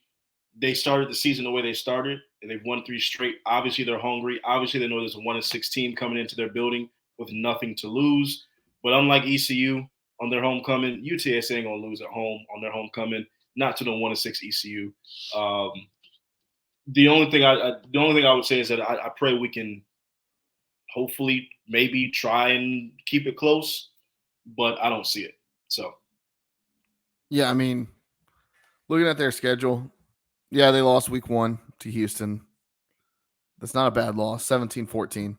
they started the season the way they started, and they've won 3 straight. Obviously, they're hungry. Obviously, they know there's a 1-6 team coming into their building with nothing to lose. But unlike ECU on their homecoming, UTSA ain't gonna lose at home on their homecoming. Not to the 1-6 ECU. The only thing I would say is that I pray we can hopefully maybe try and keep it close, but I don't see it. So, yeah, looking at their schedule, yeah, they lost week 1 to Houston. That's not a bad loss, 17-14.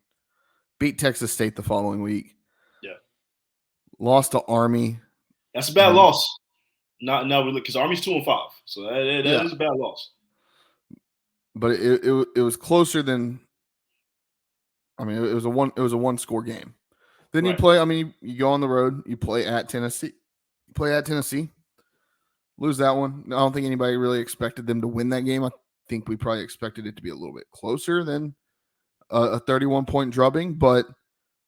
Beat Texas State the following week. Yeah. Lost to Army. That's a bad loss. Not really, because Army's 2-5, so that is a bad loss. But it was closer than. It was a 1-score game. Then you play. You go on the road. You play at Tennessee. Lose that one. I don't think anybody really expected them to win that game. I think we probably expected it to be a little bit closer than a 31-point drubbing. But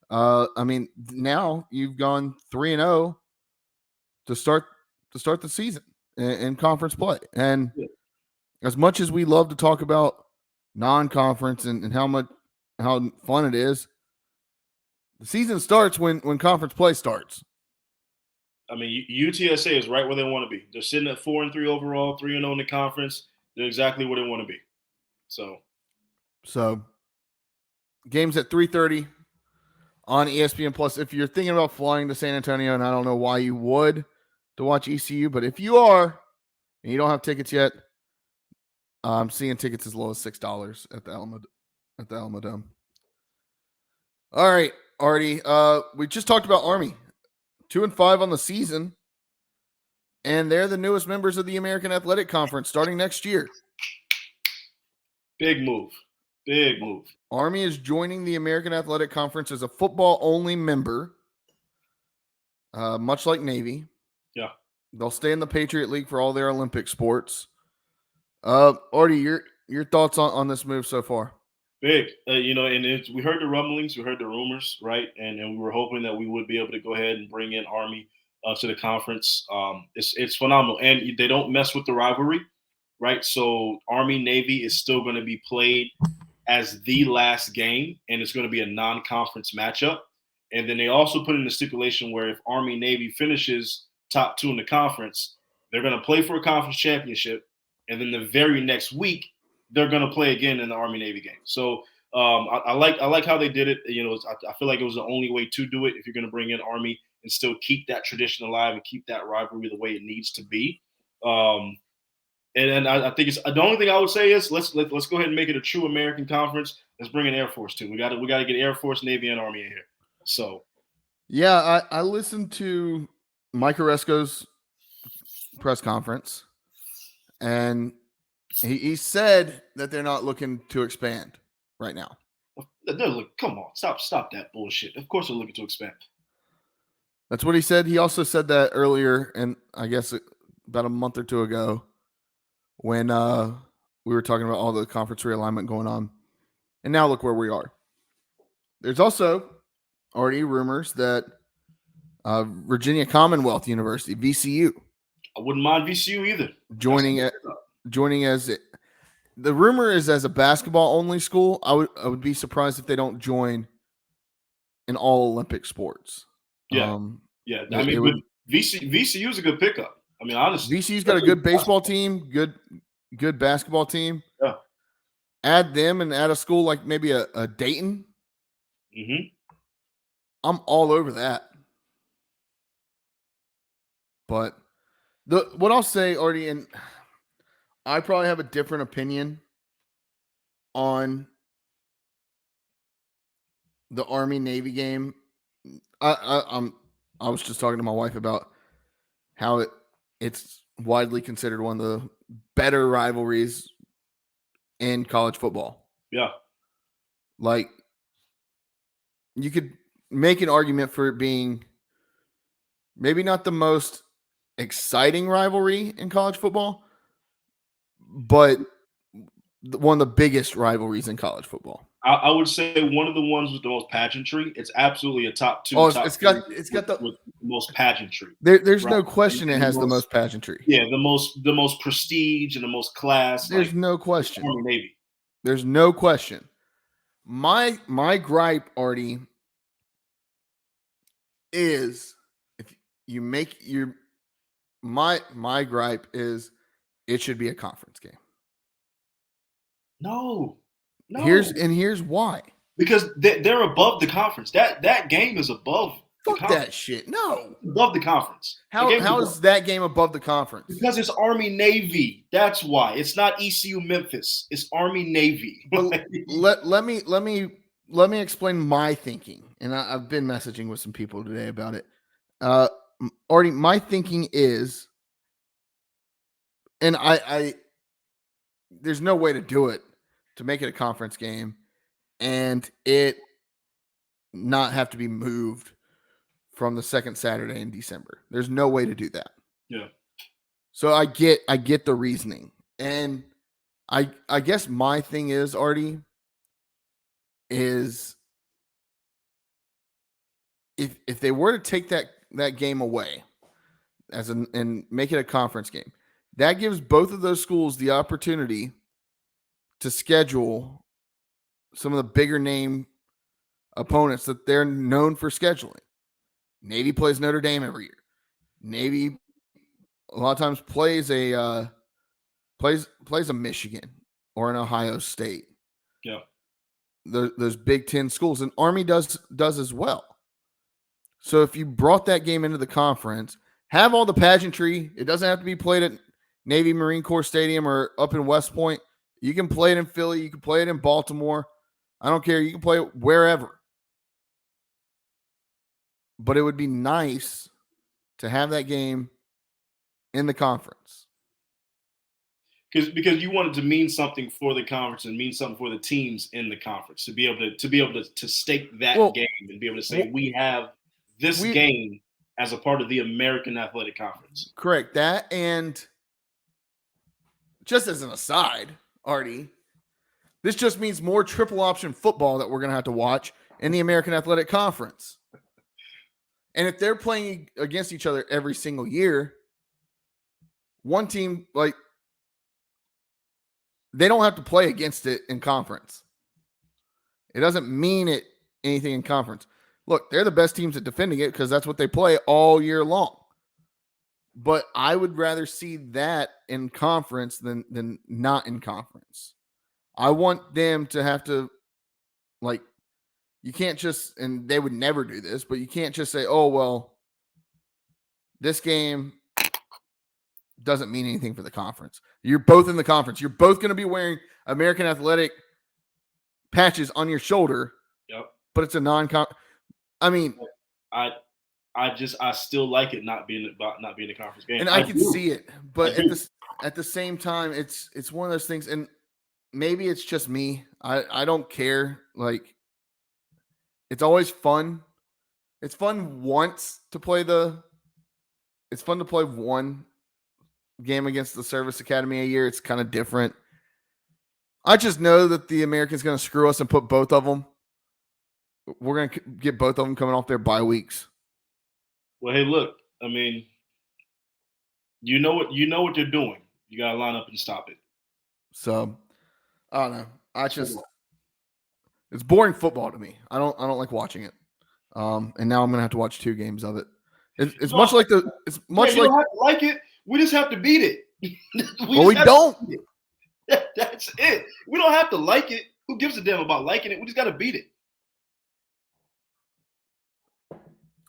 now you've gone 3-0 to start the season in conference play. And as much as we love to talk about non-conference and how fun it is, the season starts when conference play starts. UTSA is right where they want to be. They're sitting at 4-3 overall, 3-0 in the conference. They're exactly where they want to be. So games at 3:30 on ESPN Plus. If you're thinking about flying to San Antonio, and I don't know why you would to watch ECU, but if you are and you don't have tickets yet, I'm seeing tickets as low as $6 at the Alamo Dome. All right, Artie. We just talked about Army. 2-5 on the season, and they're the newest members of the American Athletic Conference starting next year. Big move. Army is joining the American Athletic Conference as a football-only member, much like Navy. Yeah. They'll stay in the Patriot League for all their Olympic sports. Artie, your thoughts on this move so far? Big. We heard the rumblings, we heard the rumors, right? And we were hoping that we would be able to go ahead and bring in Army to the conference. It's phenomenal, and they don't mess with the rivalry, right? So Army Navy is still going to be played as the last game, and it's going to be a non-conference matchup. And then they also put in a stipulation where if Army Navy finishes top 2 in the conference, they're going to play for a conference championship, and then the very next week they're going to play again in the Army Navy game. So I like how they did it. You know, I feel like it was the only way to do it if you're going to bring in Army and still keep that tradition alive and keep that rivalry the way it needs to be. And I think it's the only thing I would say is let's go ahead and make it a true American conference. Let's bring in Air Force too. We got to get Air Force, Navy, and Army in here. So, yeah, I listened to Mike Oresco's press conference, and he said that they're not looking to expand right now. Come on, stop that bullshit. Of course they're looking to expand. That's what he said. He also said that earlier, and I guess about a month or two ago, when we were talking about all the conference realignment going on. And now look where we are. There's also already rumors that Virginia Commonwealth University, VCU. I wouldn't mind VCU either. Joining as it. The rumor is as a basketball only school. I would be surprised if they don't join in all Olympic sports. Yeah. I mean, VCU is a good pickup. I mean, honestly, VCU's got a good baseball team, good basketball team. Yeah. Add them and add a school like maybe a Dayton. Mm-hmm. I'm all over that. But what I'll say, Artie, and I probably have a different opinion on the Army-Navy game. I was just talking to my wife about how it's widely considered one of the better rivalries in college football. Yeah. Like, you could make an argument for it being maybe not the most exciting rivalry in college football, but one of the biggest rivalries in college football. I would say one of the ones with the most pageantry. It's absolutely a top 2. Oh, it's got the most pageantry. There's no question it has the most pageantry. Yeah, the most prestige and the most class. There's no question. Army Navy. There's no question. My gripe, Artie, is if you make your my gripe is it should be a conference game. No. Here's why. Because they're above the conference. That game is above. Fuck that shit. No. Above the conference. How is that game above the conference? Because it's Army Navy. That's why. It's not ECU Memphis. It's Army Navy. let me explain my thinking. And I've been messaging with some people today about it. Artie, my thinking is, and I there's no way to do it, to make it a conference game and it not have to be moved from the second Saturday in December. There's no way to do that. Yeah. So I get the reasoning. And I guess my thing is, Artie, is if they were to take that game away and make it a conference game, that gives both of those schools the opportunity to schedule some of the bigger name opponents that they're known for scheduling. Navy plays Notre Dame every year. Navy a lot of times plays a Michigan or an Ohio State. Yeah. Those Big Ten schools, and Army does as well. So if you brought that game into the conference, have all the pageantry. It doesn't have to be played at Navy Marine Corps Stadium or up in West Point. You can play it in Philly. You can play it in Baltimore. I don't care. You can play it wherever. But it would be nice to have that game in the conference. Because you want it to mean something for the conference and mean something for the teams in the conference to be able to stake that game and be able to say we have this game as a part of the American Athletic Conference. Correct. That, and just as an aside, Artie, this just means more triple option football that we're going to have to watch in the American Athletic Conference. And if they're playing against each other every single year, one team, like, they don't have to play against it in conference. It doesn't mean anything in conference. Look, they're the best teams at defending it because that's what they play all year long. But I would rather see that in conference than not in conference. I want them to have to, like, you can't just, and they would never do this, but you can't just say, oh, well, this game doesn't mean anything for the conference. You're both in the conference. You're both going to be wearing American Athletic patches on your shoulder. Yep. But it's a non-con. I mean, I still like it not being a conference game, and I can see it, but at the same time, it's one of those things, and maybe it's just me. I don't care. Like, it's always fun. It's fun to play one game against the Service Academy a year. It's kind of different. I just know that the American's going to screw us and put both of them. We're going to get both of them coming off their bye weeks. Well, hey, look, I mean, you know what they're doing. You got to line up and stop it. So, I don't know. It's boring football to me. I don't like watching it. And now I'm going to have to watch 2 games of it. It's much like you don't have to like it. We just have to beat it. we don't. That's it. We don't have to like it. Who gives a damn about liking it? We just got to beat it.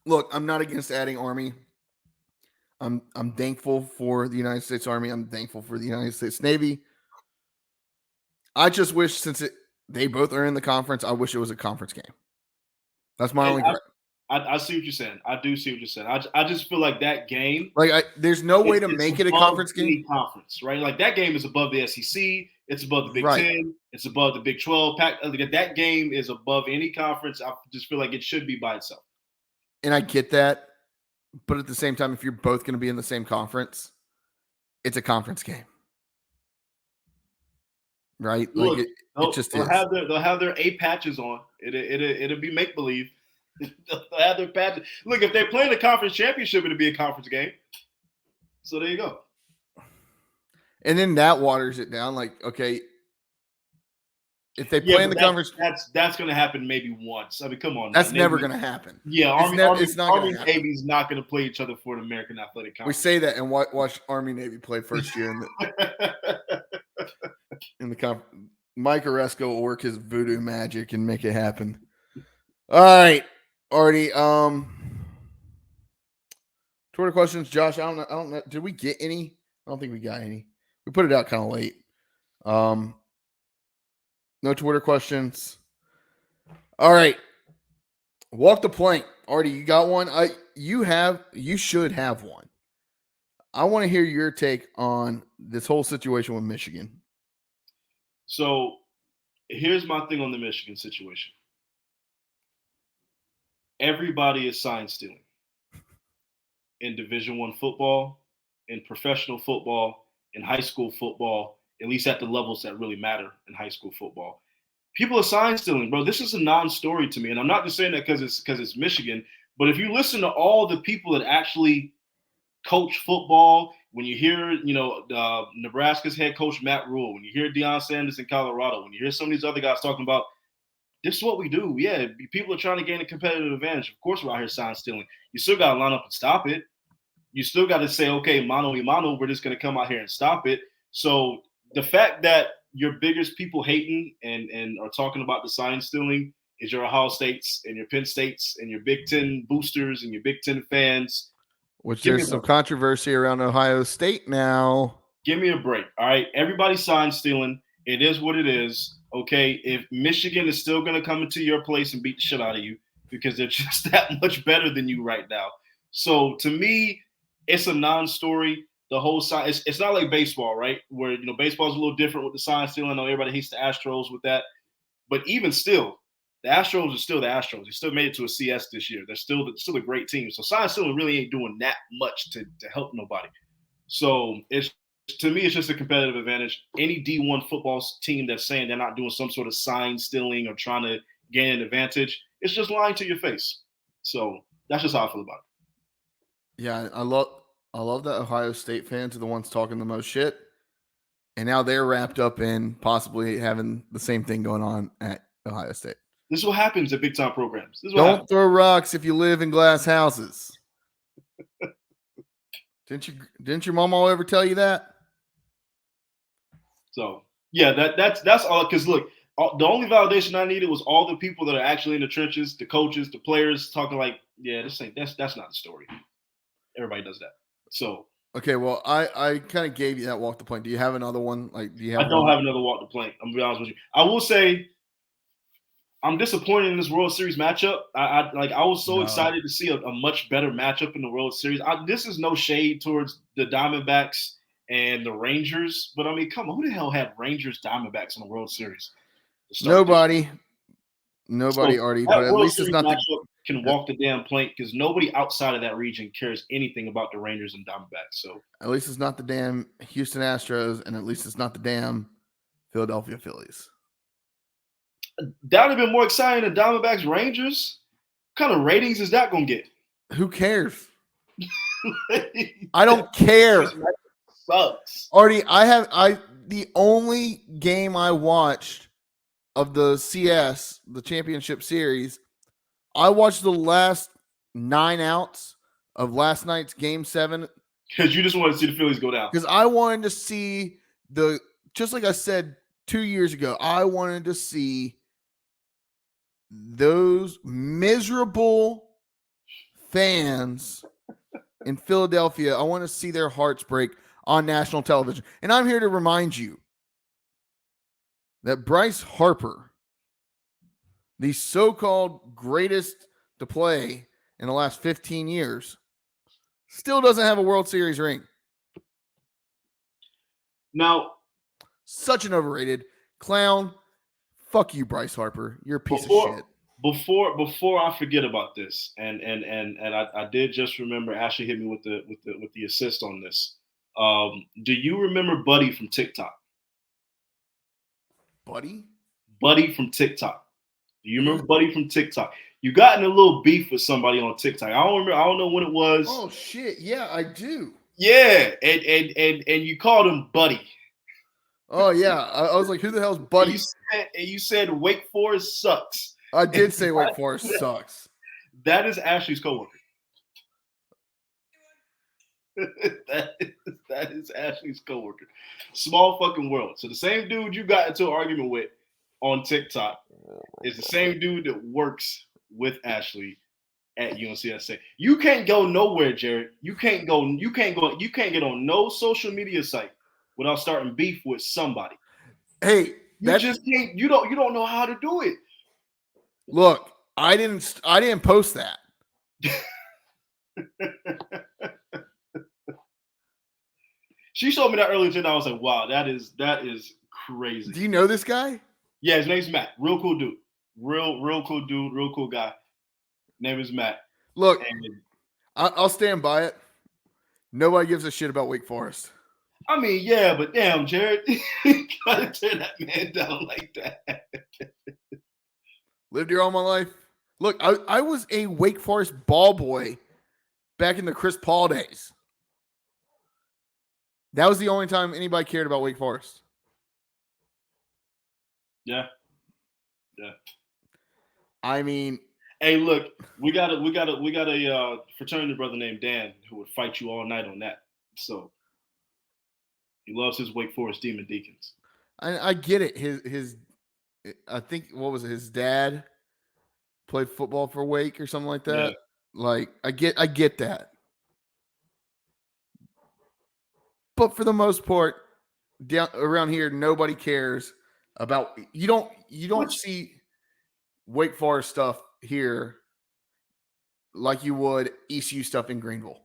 Look, I'm not against adding Army. I'm thankful for the United States Army. I'm thankful for the United States Navy. I just wish, since they both are in the conference, I wish it was a conference game. That's my only gripe. I see what you're saying. I do see what you're saying. I just feel like that game. There's no way to make it a conference game. Conference, right? Like, that game is above the SEC. It's above the Big Ten. It's above the Big 12. That game is above any conference. I just feel like it should be by itself. And I get that. But at the same time, if you're both going to be in the same conference, it's a conference game. Right? Look, it just is. They'll have their A patches on. It'll be make-believe. They'll have their patches. Look, if they're playing the conference championship, it'll be a conference game. So there you go. And then that waters it down. Like, okay, if they play in the conference, that's going to happen maybe once. I mean, come on. That's never going to happen. Yeah, Army Navy's not going to play each other for an American Athletic Conference. We say that and watch Army Navy play first year in the conference. Mike Oresco will work his voodoo magic and make it happen. All right, Artie. Twitter questions, Josh. I don't know. Did we get any? I don't think we got any. We put it out kind of late. No Twitter questions. All right. Walk the plank. Artie, you got one? You should have one. I want to hear your take on this whole situation with Michigan. So here's my thing on the Michigan situation. Everybody is sign stealing in Division I football, in professional football, in high school football, at least at the levels that really matter in high school football. People are sign stealing, bro. This is a non-story to me. And I'm not just saying that because it's Michigan, but if you listen to all the people that actually coach football, when you hear, Nebraska's head coach Matt Rule, when you hear Deion Sanders in Colorado, when you hear some of these other guys talking about, this is what we do. Yeah, people are trying to gain a competitive advantage. Of course, we're out here sign stealing. You still got to line up and stop it. You still got to say, okay, mano y mano, we're just going to come out here and stop it. So the fact that your biggest people hating and are talking about the sign stealing is your Ohio States and your Penn States and your Big Ten boosters and your Big Ten fans. Which there's some controversy around Ohio State now. Give me a break. All right. Everybody's sign stealing. It is what it is. Okay. If Michigan is still going to come into your place and beat the shit out of you because they're just that much better than you right now. So to me, it's a non-story. The whole sign, it's not like baseball, right? Where, baseball is a little different with the sign stealing. I know everybody hates the Astros with that. But even still, the Astros are still the Astros. They still made it to a CS this year. They're still a great team. So sign stealing really ain't doing that much to help nobody. So to me, it's just a competitive advantage. Any D1 football team that's saying they're not doing some sort of sign stealing or trying to gain an advantage, it's just lying to your face. So That's just how I feel about it. Yeah, I love that Ohio State fans are the ones talking the most shit. And now they're wrapped up in possibly having the same thing going on at Ohio State. This is what happens at big time programs. This is what Don't happens. throw rocks if you live in glass houses. Didn't your mama ever tell you that? So yeah, that's all. Because look, the only validation I needed was all the people that are actually in the trenches, the coaches, the players, talking like, yeah, that's not the story. Everybody does that. So okay, well, I kind of gave you that walk the plank. Do you have another one? Like, do you have? I don't have another walk the plank. I'm gonna be honest with you. I will say I'm disappointed in this World Series matchup. I was so excited to see a much better matchup in the World Series. This is no shade towards the Diamondbacks and the Rangers, but I mean, come on, who the hell had Rangers Diamondbacks in the World Series? Nobody, So Artie. that But at World least it's Series not the matchup can walk the damn plank because nobody outside of that region cares anything about the Rangers and Diamondbacks. So at least it's not the damn Houston Astros, and at least it's not the damn Philadelphia Phillies. that would have been more exciting than Diamondbacks Rangers. What kind of ratings is that gonna get? Who cares? I don't care. Sucks. Artie, the only game I watched of the CS, the championship series, I watched the last 9 outs of last night's game 7 Because you just wanted to see the Phillies go down. because I wanted to see just like I said 2 years ago, I wanted to see those miserable fans in Philadelphia. I want to see their hearts break on national television. And I'm here to remind you that Bryce Harper, the so-called greatest to play in the last 15 years, still doesn't have a World Series ring. Now, Such an overrated clown. Fuck you, Bryce Harper. You're a piece of shit. Before I forget about this, and I did just remember Ashley hit me with the assist on this. Do you remember Buddy from TikTok? Buddy? Buddy from TikTok. Do you remember Buddy from TikTok? You got in a little beef with somebody on TikTok. I don't remember. I don't know when it was. Oh shit! Yeah, I do. Yeah, and you called him Buddy. Oh yeah, I was like, who the hell's Buddy? And you said Wake Forest sucks. I did say Wake Forest sucks. That is Ashley's coworker. that is Ashley's coworker. Small fucking world. So the same dude you got into an argument with on TikTok is the same dude that works with Ashley at UTSA. You can't go nowhere, Jared. You can't get on no social media site without starting beef with somebody. Hey, you just can't. You don't know how to do it. Look, I didn't post that. She showed me that earlier today. I was like, wow, that is crazy. Do you know this guy? Yeah, his name's Matt. Real cool dude. Real cool dude. Real cool guy. Name is Matt. Look, I'll stand by it. Nobody gives a shit about Wake Forest. I mean, yeah, but damn, Jared, you gotta turn that man down like that. Lived here all my life. Look, I was a Wake Forest ball boy back in the Chris Paul days. That was the only time anybody cared about Wake Forest. Yeah. I mean, hey, look, we got a fraternity brother named Dan who would fight you all night on that. So he loves his Wake Forest Demon Deacons. I get it. His I think what was it? His dad played football for Wake or something like that. Yeah. Like I get that. But for the most part, down around here, nobody cares about you don't see Wake Forest stuff here like you would ECU stuff in Greenville.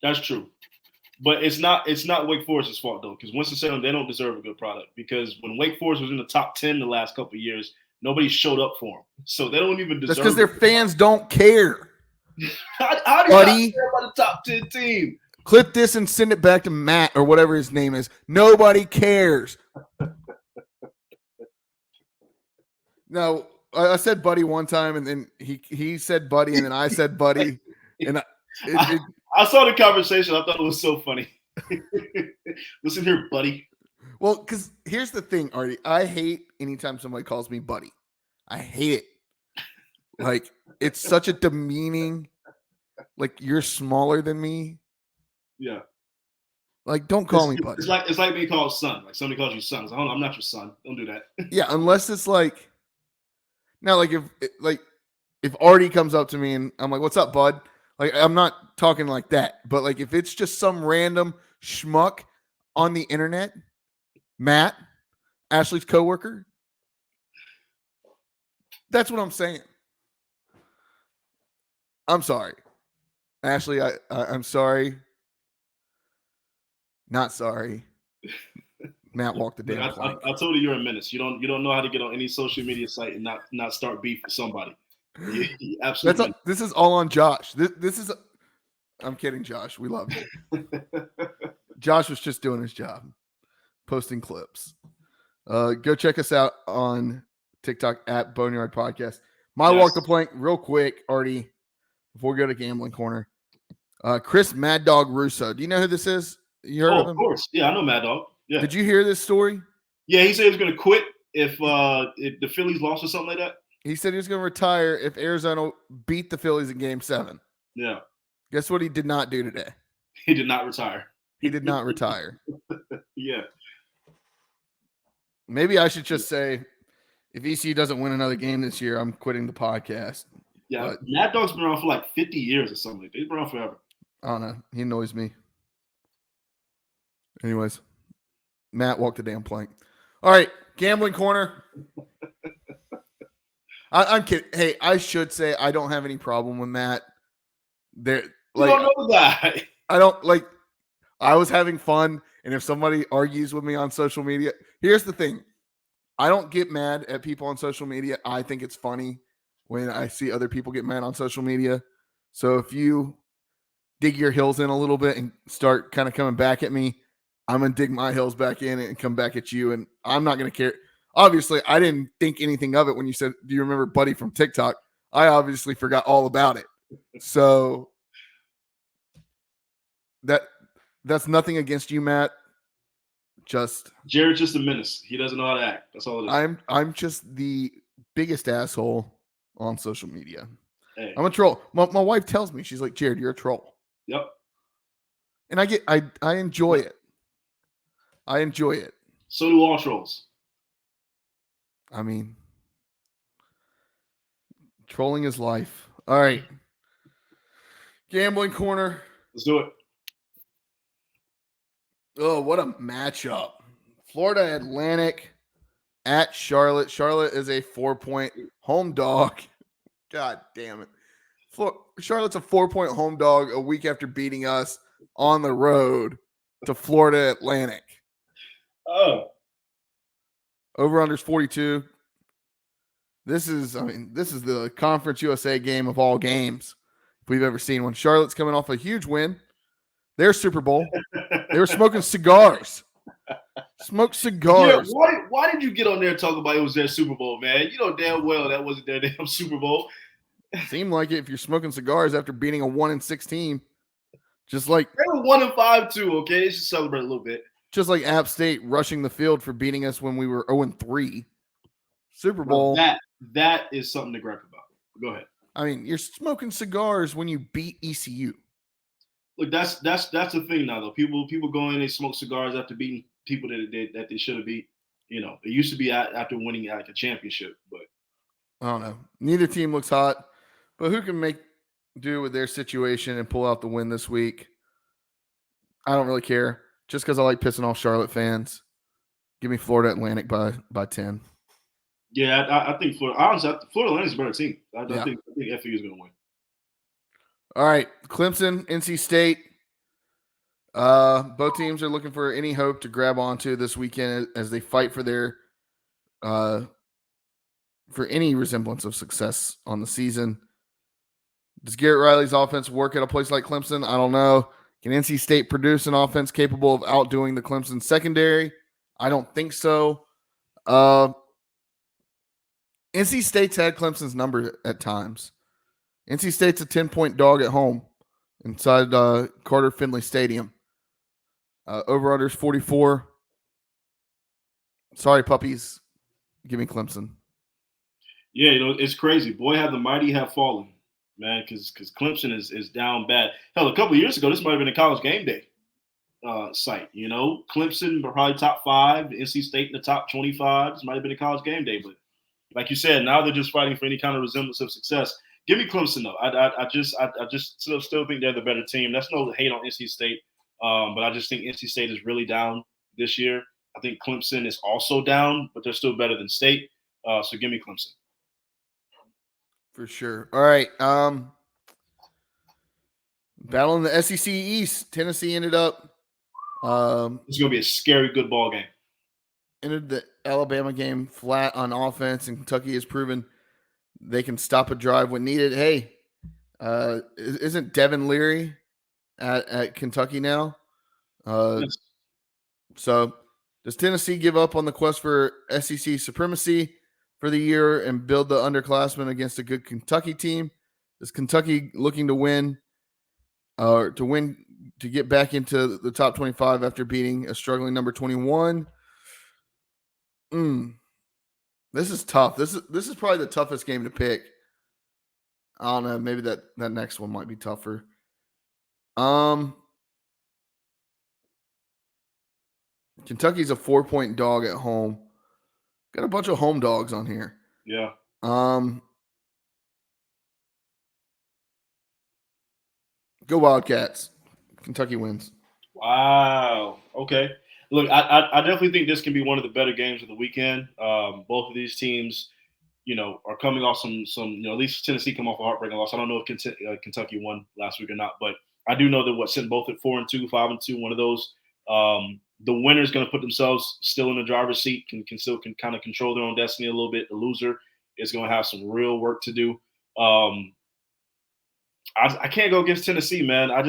That's true. But it's not Wake Forest's fault though, because Winston-Salem, they don't deserve a good product. Because when Wake Forest was in the top 10 the last couple of years, nobody showed up for them. So they don't even deserve. That's because their fans don't care. How do you care about the top 10 team? Clip this and send it back to Matt or whatever his name is. Nobody cares. No, I said buddy one time, and then he said buddy, and then I said buddy, and I saw the conversation. I thought it was so funny. Listen here, buddy. Well, because here's the thing, Artie. I hate anytime somebody calls me buddy. I hate it. Like, it's such a demeaning, like, you're smaller than me. Yeah. Like, don't call me buddy. It's like being called son. Like, somebody calls you son. It's like, I'm not your son. Don't do that. Yeah, unless it's like, now, like, if Artie comes up to me and I'm like, what's up, bud? Like, I'm not talking like that. But, like, if it's just some random schmuck on the internet, Matt, Ashley's coworker, that's what I'm saying. I'm sorry. Ashley, I'm sorry. Not sorry. Matt walked the damn plank. I told you you're a menace. You don't know how to get on any social media site and not start beef with somebody. You absolutely. This is all on Josh. This is. I'm kidding, Josh. We love you. Josh was just doing his job, posting clips. Go check us out on TikTok at Boneyard Podcast. Walk the plank, real quick, Artie, before we go to Gambling Corner. Chris Mad Dog Russo. Do you know who this is? You heard of him? Of course. Yeah, I know Mad Dog. Yeah. Did you hear this story? Yeah, he said he was going to quit if the Phillies lost or something like that. He said he was going to retire if Arizona beat the Phillies in Game 7. Yeah. Guess what he did not do today? He did not retire. He did not retire. Yeah. Maybe I should just say, if ECU doesn't win another game this year, I'm quitting the podcast. Yeah, but Mad Dog's been around for like 50 years or something. He's been around forever. I don't know. He annoys me. Anyways, Matt walked the damn plank. All right, Gambling Corner. I'm kidding. Hey, I should say I don't have any problem with Matt. You don't know that. I don't like. I was having fun, and if somebody argues with me on social media, here's the thing: I don't get mad at people on social media. I think it's funny when I see other people get mad on social media. So if you dig your heels in a little bit and start kind of coming back at me, I'm going to dig my heels back in and come back at you. And I'm not going to care. Obviously, I didn't think anything of it when you said, do you remember Buddy from TikTok? I obviously forgot all about it. So that's nothing against you, Matt. Jared's just a menace. He doesn't know how to act. That's all it is. I'm just the biggest asshole on social media. Hey. I'm a troll. My wife tells me, she's like, Jared, you're a troll. Yep. And I enjoy it. I enjoy it. So do all trolls. I mean, trolling is life. All right. Gambling Corner. Let's do it. Oh, what a matchup. Florida Atlantic at Charlotte. Charlotte is a 4-point home dog. God damn it. Charlotte's a 4-point home dog a week after beating us on the road to Florida Atlantic. Oh. Over-under's 42. This is the Conference USA game of all games if we've ever seen one. Charlotte's coming off a huge win. Their Super Bowl. They were smoking cigars. Smoked cigars. Yeah, why did you get on there and talk about it was their Super Bowl, man? You know damn well that wasn't their damn Super Bowl. Seemed like it if you're smoking cigars after beating a 1-6 team. Just like they were 1-5 too, okay? They should celebrate a little bit. Just like App State rushing the field for beating us when we were 0-3. Super Bowl. Well, that is something to gripe about. Go ahead. I mean, you're smoking cigars when you beat ECU. Look, that's the thing now though. People go in and smoke cigars after beating people that they should have beat. You know, it used to be after winning like a championship, but I don't know. Neither team looks hot, but who can make do with their situation and pull out the win this week? I don't really care. Just because I like pissing off Charlotte fans. Give me Florida Atlantic by 10. Yeah, I think Florida Atlantic's a better team. I think FAU is going to win. All right, Clemson, NC State. Both teams are looking for any hope to grab onto this weekend as they fight for their for any resemblance of success on the season. Does Garrett Riley's offense work at a place like Clemson? I don't know. Can NC State produce an offense capable of outdoing the Clemson secondary? I don't think so. NC State's had Clemson's number at times. NC State's a 10-point dog at home inside Carter Finley Stadium. Over-under's 44. Sorry, puppies. Give me Clemson. Yeah, it's crazy. Boy, have the mighty have fallen, man, because Clemson is down bad. Hell, a couple of years ago, this might have been a College Game Day site. Clemson probably top 5, NC State in the top 25. This might have been a College Game Day, but like you said, now they're just fighting for any kind of resemblance of success. Give me Clemson though. I just still think they're the better team. That's no hate on NC State, but I just think NC State is really down this year. I think Clemson is also down, but they're still better than State. So give me Clemson. For sure. All right. Battle in the SEC East. Tennessee ended up. It's going to be a scary good ball game. Ended the Alabama game flat on offense, and Kentucky has proven they can stop a drive when needed. Hey, isn't Devin Leary at Kentucky now? Yes. So does Tennessee give up on the quest for SEC supremacy for the year and build the underclassmen against a good Kentucky team? Is Kentucky looking to win to get back into the top 25 after beating a struggling number 21? This is tough. This is probably the toughest game to pick. I don't know. Maybe that next one might be tougher. Kentucky's a 4-point dog at home. Got a bunch of home dogs on here. Yeah. Go Wildcats. Kentucky wins. Wow. Okay. Look, I definitely think this can be one of the better games of the weekend. Both of these teams, are coming off some. At least Tennessee come off a heartbreaking loss. I don't know if Kentucky won last week or not, but I do know that sitting both at 4-2, 5-2, one of those. The winner is going to put themselves still in the driver's seat, can kind of control their own destiny a little bit. The loser is going to have some real work to do. I can't go against Tennessee, man. I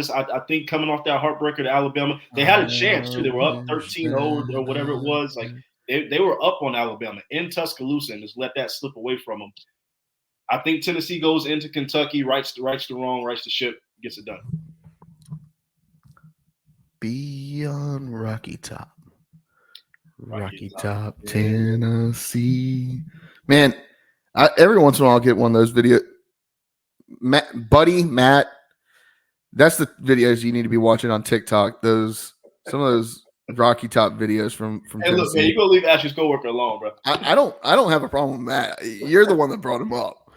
think coming off that heartbreaker to Alabama, they had a chance too. They were up 13-0 or whatever it was. Like they were up on Alabama in Tuscaloosa and just let that slip away from them. I think Tennessee goes into Kentucky, rights the wrong, rights the ship, gets it done. Beyond Rocky Top, Tennessee. Man, every once in a while I'll get one of those videos. Matt, that's the videos you need to be watching on TikTok. Some of those Rocky Top videos from Hey, look, man, you're gonna leave Ashley's coworker alone, bro. I don't have a problem with Matt. You're the one that brought him up.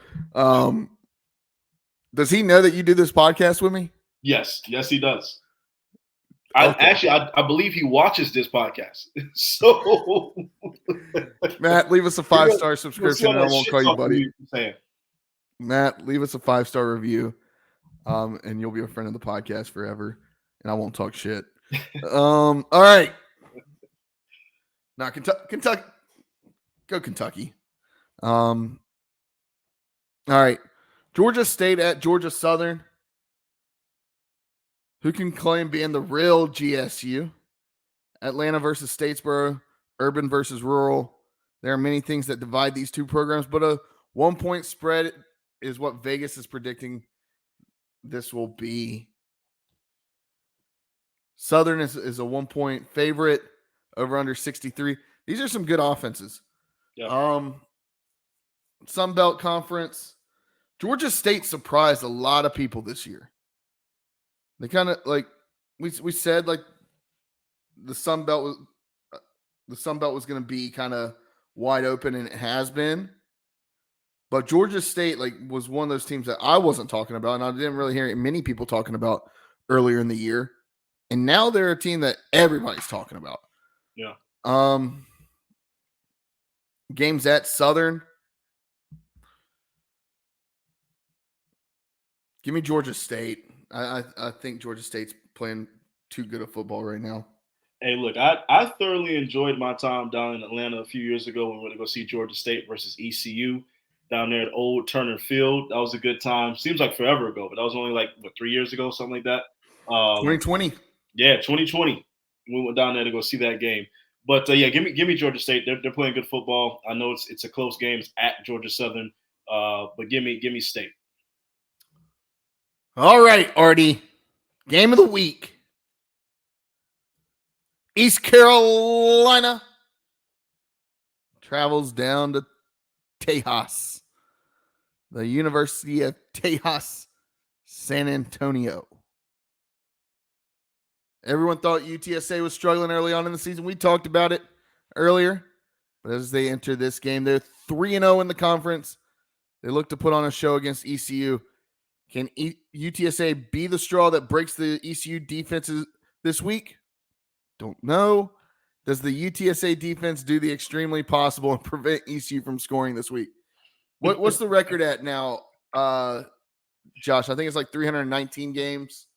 Does he know that you do this podcast with me? Yes, he does. Okay. I believe he watches this podcast. So Matt, leave us a 5-star subscription and I won't call you buddy. Saying. Matt, leave us a 5-star review, and you'll be a friend of the podcast forever, and I won't talk shit. All right. Now, Kentucky. Go Kentucky. All right. Georgia State at Georgia Southern. Who can claim being the real GSU? Atlanta versus Statesboro, urban versus rural. There are many things that divide these two programs, but a 1-point spread is what Vegas is predicting this will be. Southern is a 1-point favorite, over under 63. These are some good offenses. Yeah. Sun Belt Conference. Georgia State surprised a lot of people this year. They kind of we said the Sun Belt was going to be kind of wide open, and it has been. But Georgia State was one of those teams that I wasn't talking about, and I didn't really hear many people talking about earlier in the year. And now they're a team that everybody's talking about. Yeah. Games at Southern. Give me Georgia State. I think Georgia State's playing too good of football right now. Hey, look, I thoroughly enjoyed my time down in Atlanta a few years ago when we went to go see Georgia State versus ECU down there at Old Turner Field. That was a good time. Seems like forever ago, but that was only 3 years ago, something like that. 2020. Yeah, 2020. We went down there to go see that game. But yeah, give me Georgia State. They're playing good football. I know it's a close game. It's at Georgia Southern. But give me State. All right, Artie. Game of the week. East Carolina travels down to Tejas, the University of Tejas, San Antonio. Everyone thought UTSA was struggling early on in the season. We talked about it earlier. But as they enter this game, they're 3-0 in the conference. They look to put on a show against ECU. Can UTSA be the straw that breaks the ECU defenses this week? Don't know. Does the UTSA defense do the extremely possible and prevent ECU from scoring this week? What's the record at now, Josh? I think it's like 319 games.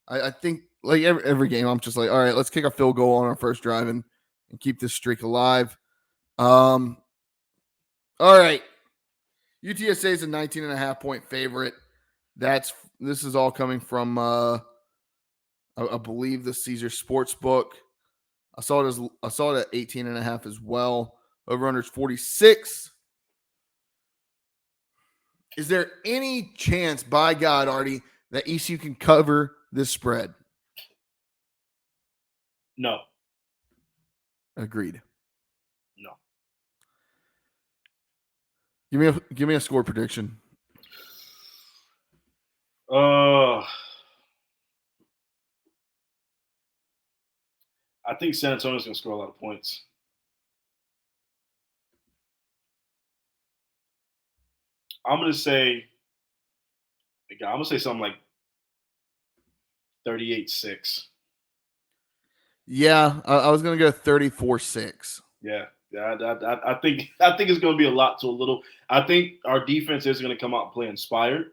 I think like every game, I'm just like, all right, let's kick a field goal on our first drive and keep this streak alive. All right. UTSA is a 19.5 point favorite. This is all coming from I believe the Caesar Sportsbook. I saw it at 18.5 as well. Over under is 46. Is there any chance, by God, Artie, that ECU can cover this spread? No. Agreed. No. Give me a score prediction. I think San Antonio's going to score a lot of points. I'm going to say something like 38-6. Yeah, I was going to go 34-6. Yeah. I think it's going to be a lot to a little. I think our defense is going to come out and play inspired,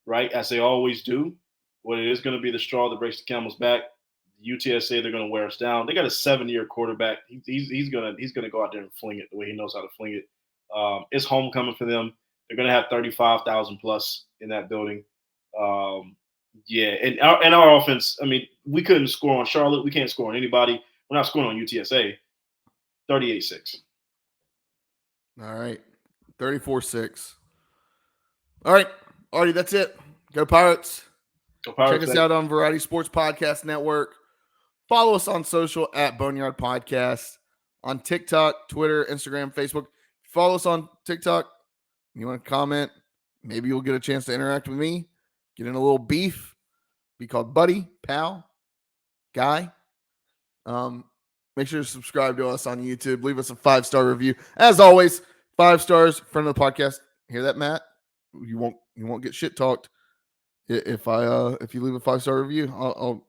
right, as they always do. What it is going to be the straw that breaks the camel's back. UTSA, they're going to wear us down. They got a 7-year quarterback. He's going to go out there and fling it the way he knows how to fling it. It's homecoming for them. They're going to have 35,000 plus in that building. Yeah, and our offense. I mean, we couldn't score on Charlotte. We can't score on anybody. We're not scoring on UTSA. 38-6. All right, 34-6. All right, Artie, that's it. Go Pirates. Go Pirates. Check us out on Variety Sports Podcast Network. Follow us on social at Boneyard Podcast, on TikTok, Twitter, Instagram, Facebook. Follow us on TikTok. You want to comment? Maybe you'll get a chance to interact with me. Get in a little beef. Be called buddy, pal, guy. Make sure to subscribe to us on YouTube. Leave us a 5-star review. As always, 5 stars, friend of the podcast. Hear that, Matt? You won't get shit talked. If you leave a 5-star review,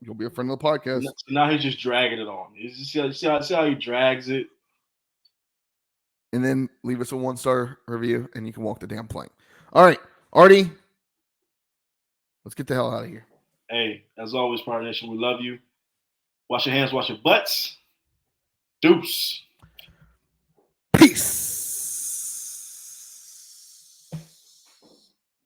you'll be a friend of the podcast. Now he's just dragging it on. See how he drags it. And then leave us a 1-star review, and you can walk the damn plank. All right, Artie, let's get the hell out of here. Hey, as always, Pirate Nation, we love you. Wash your hands, wash your butts. Deuce.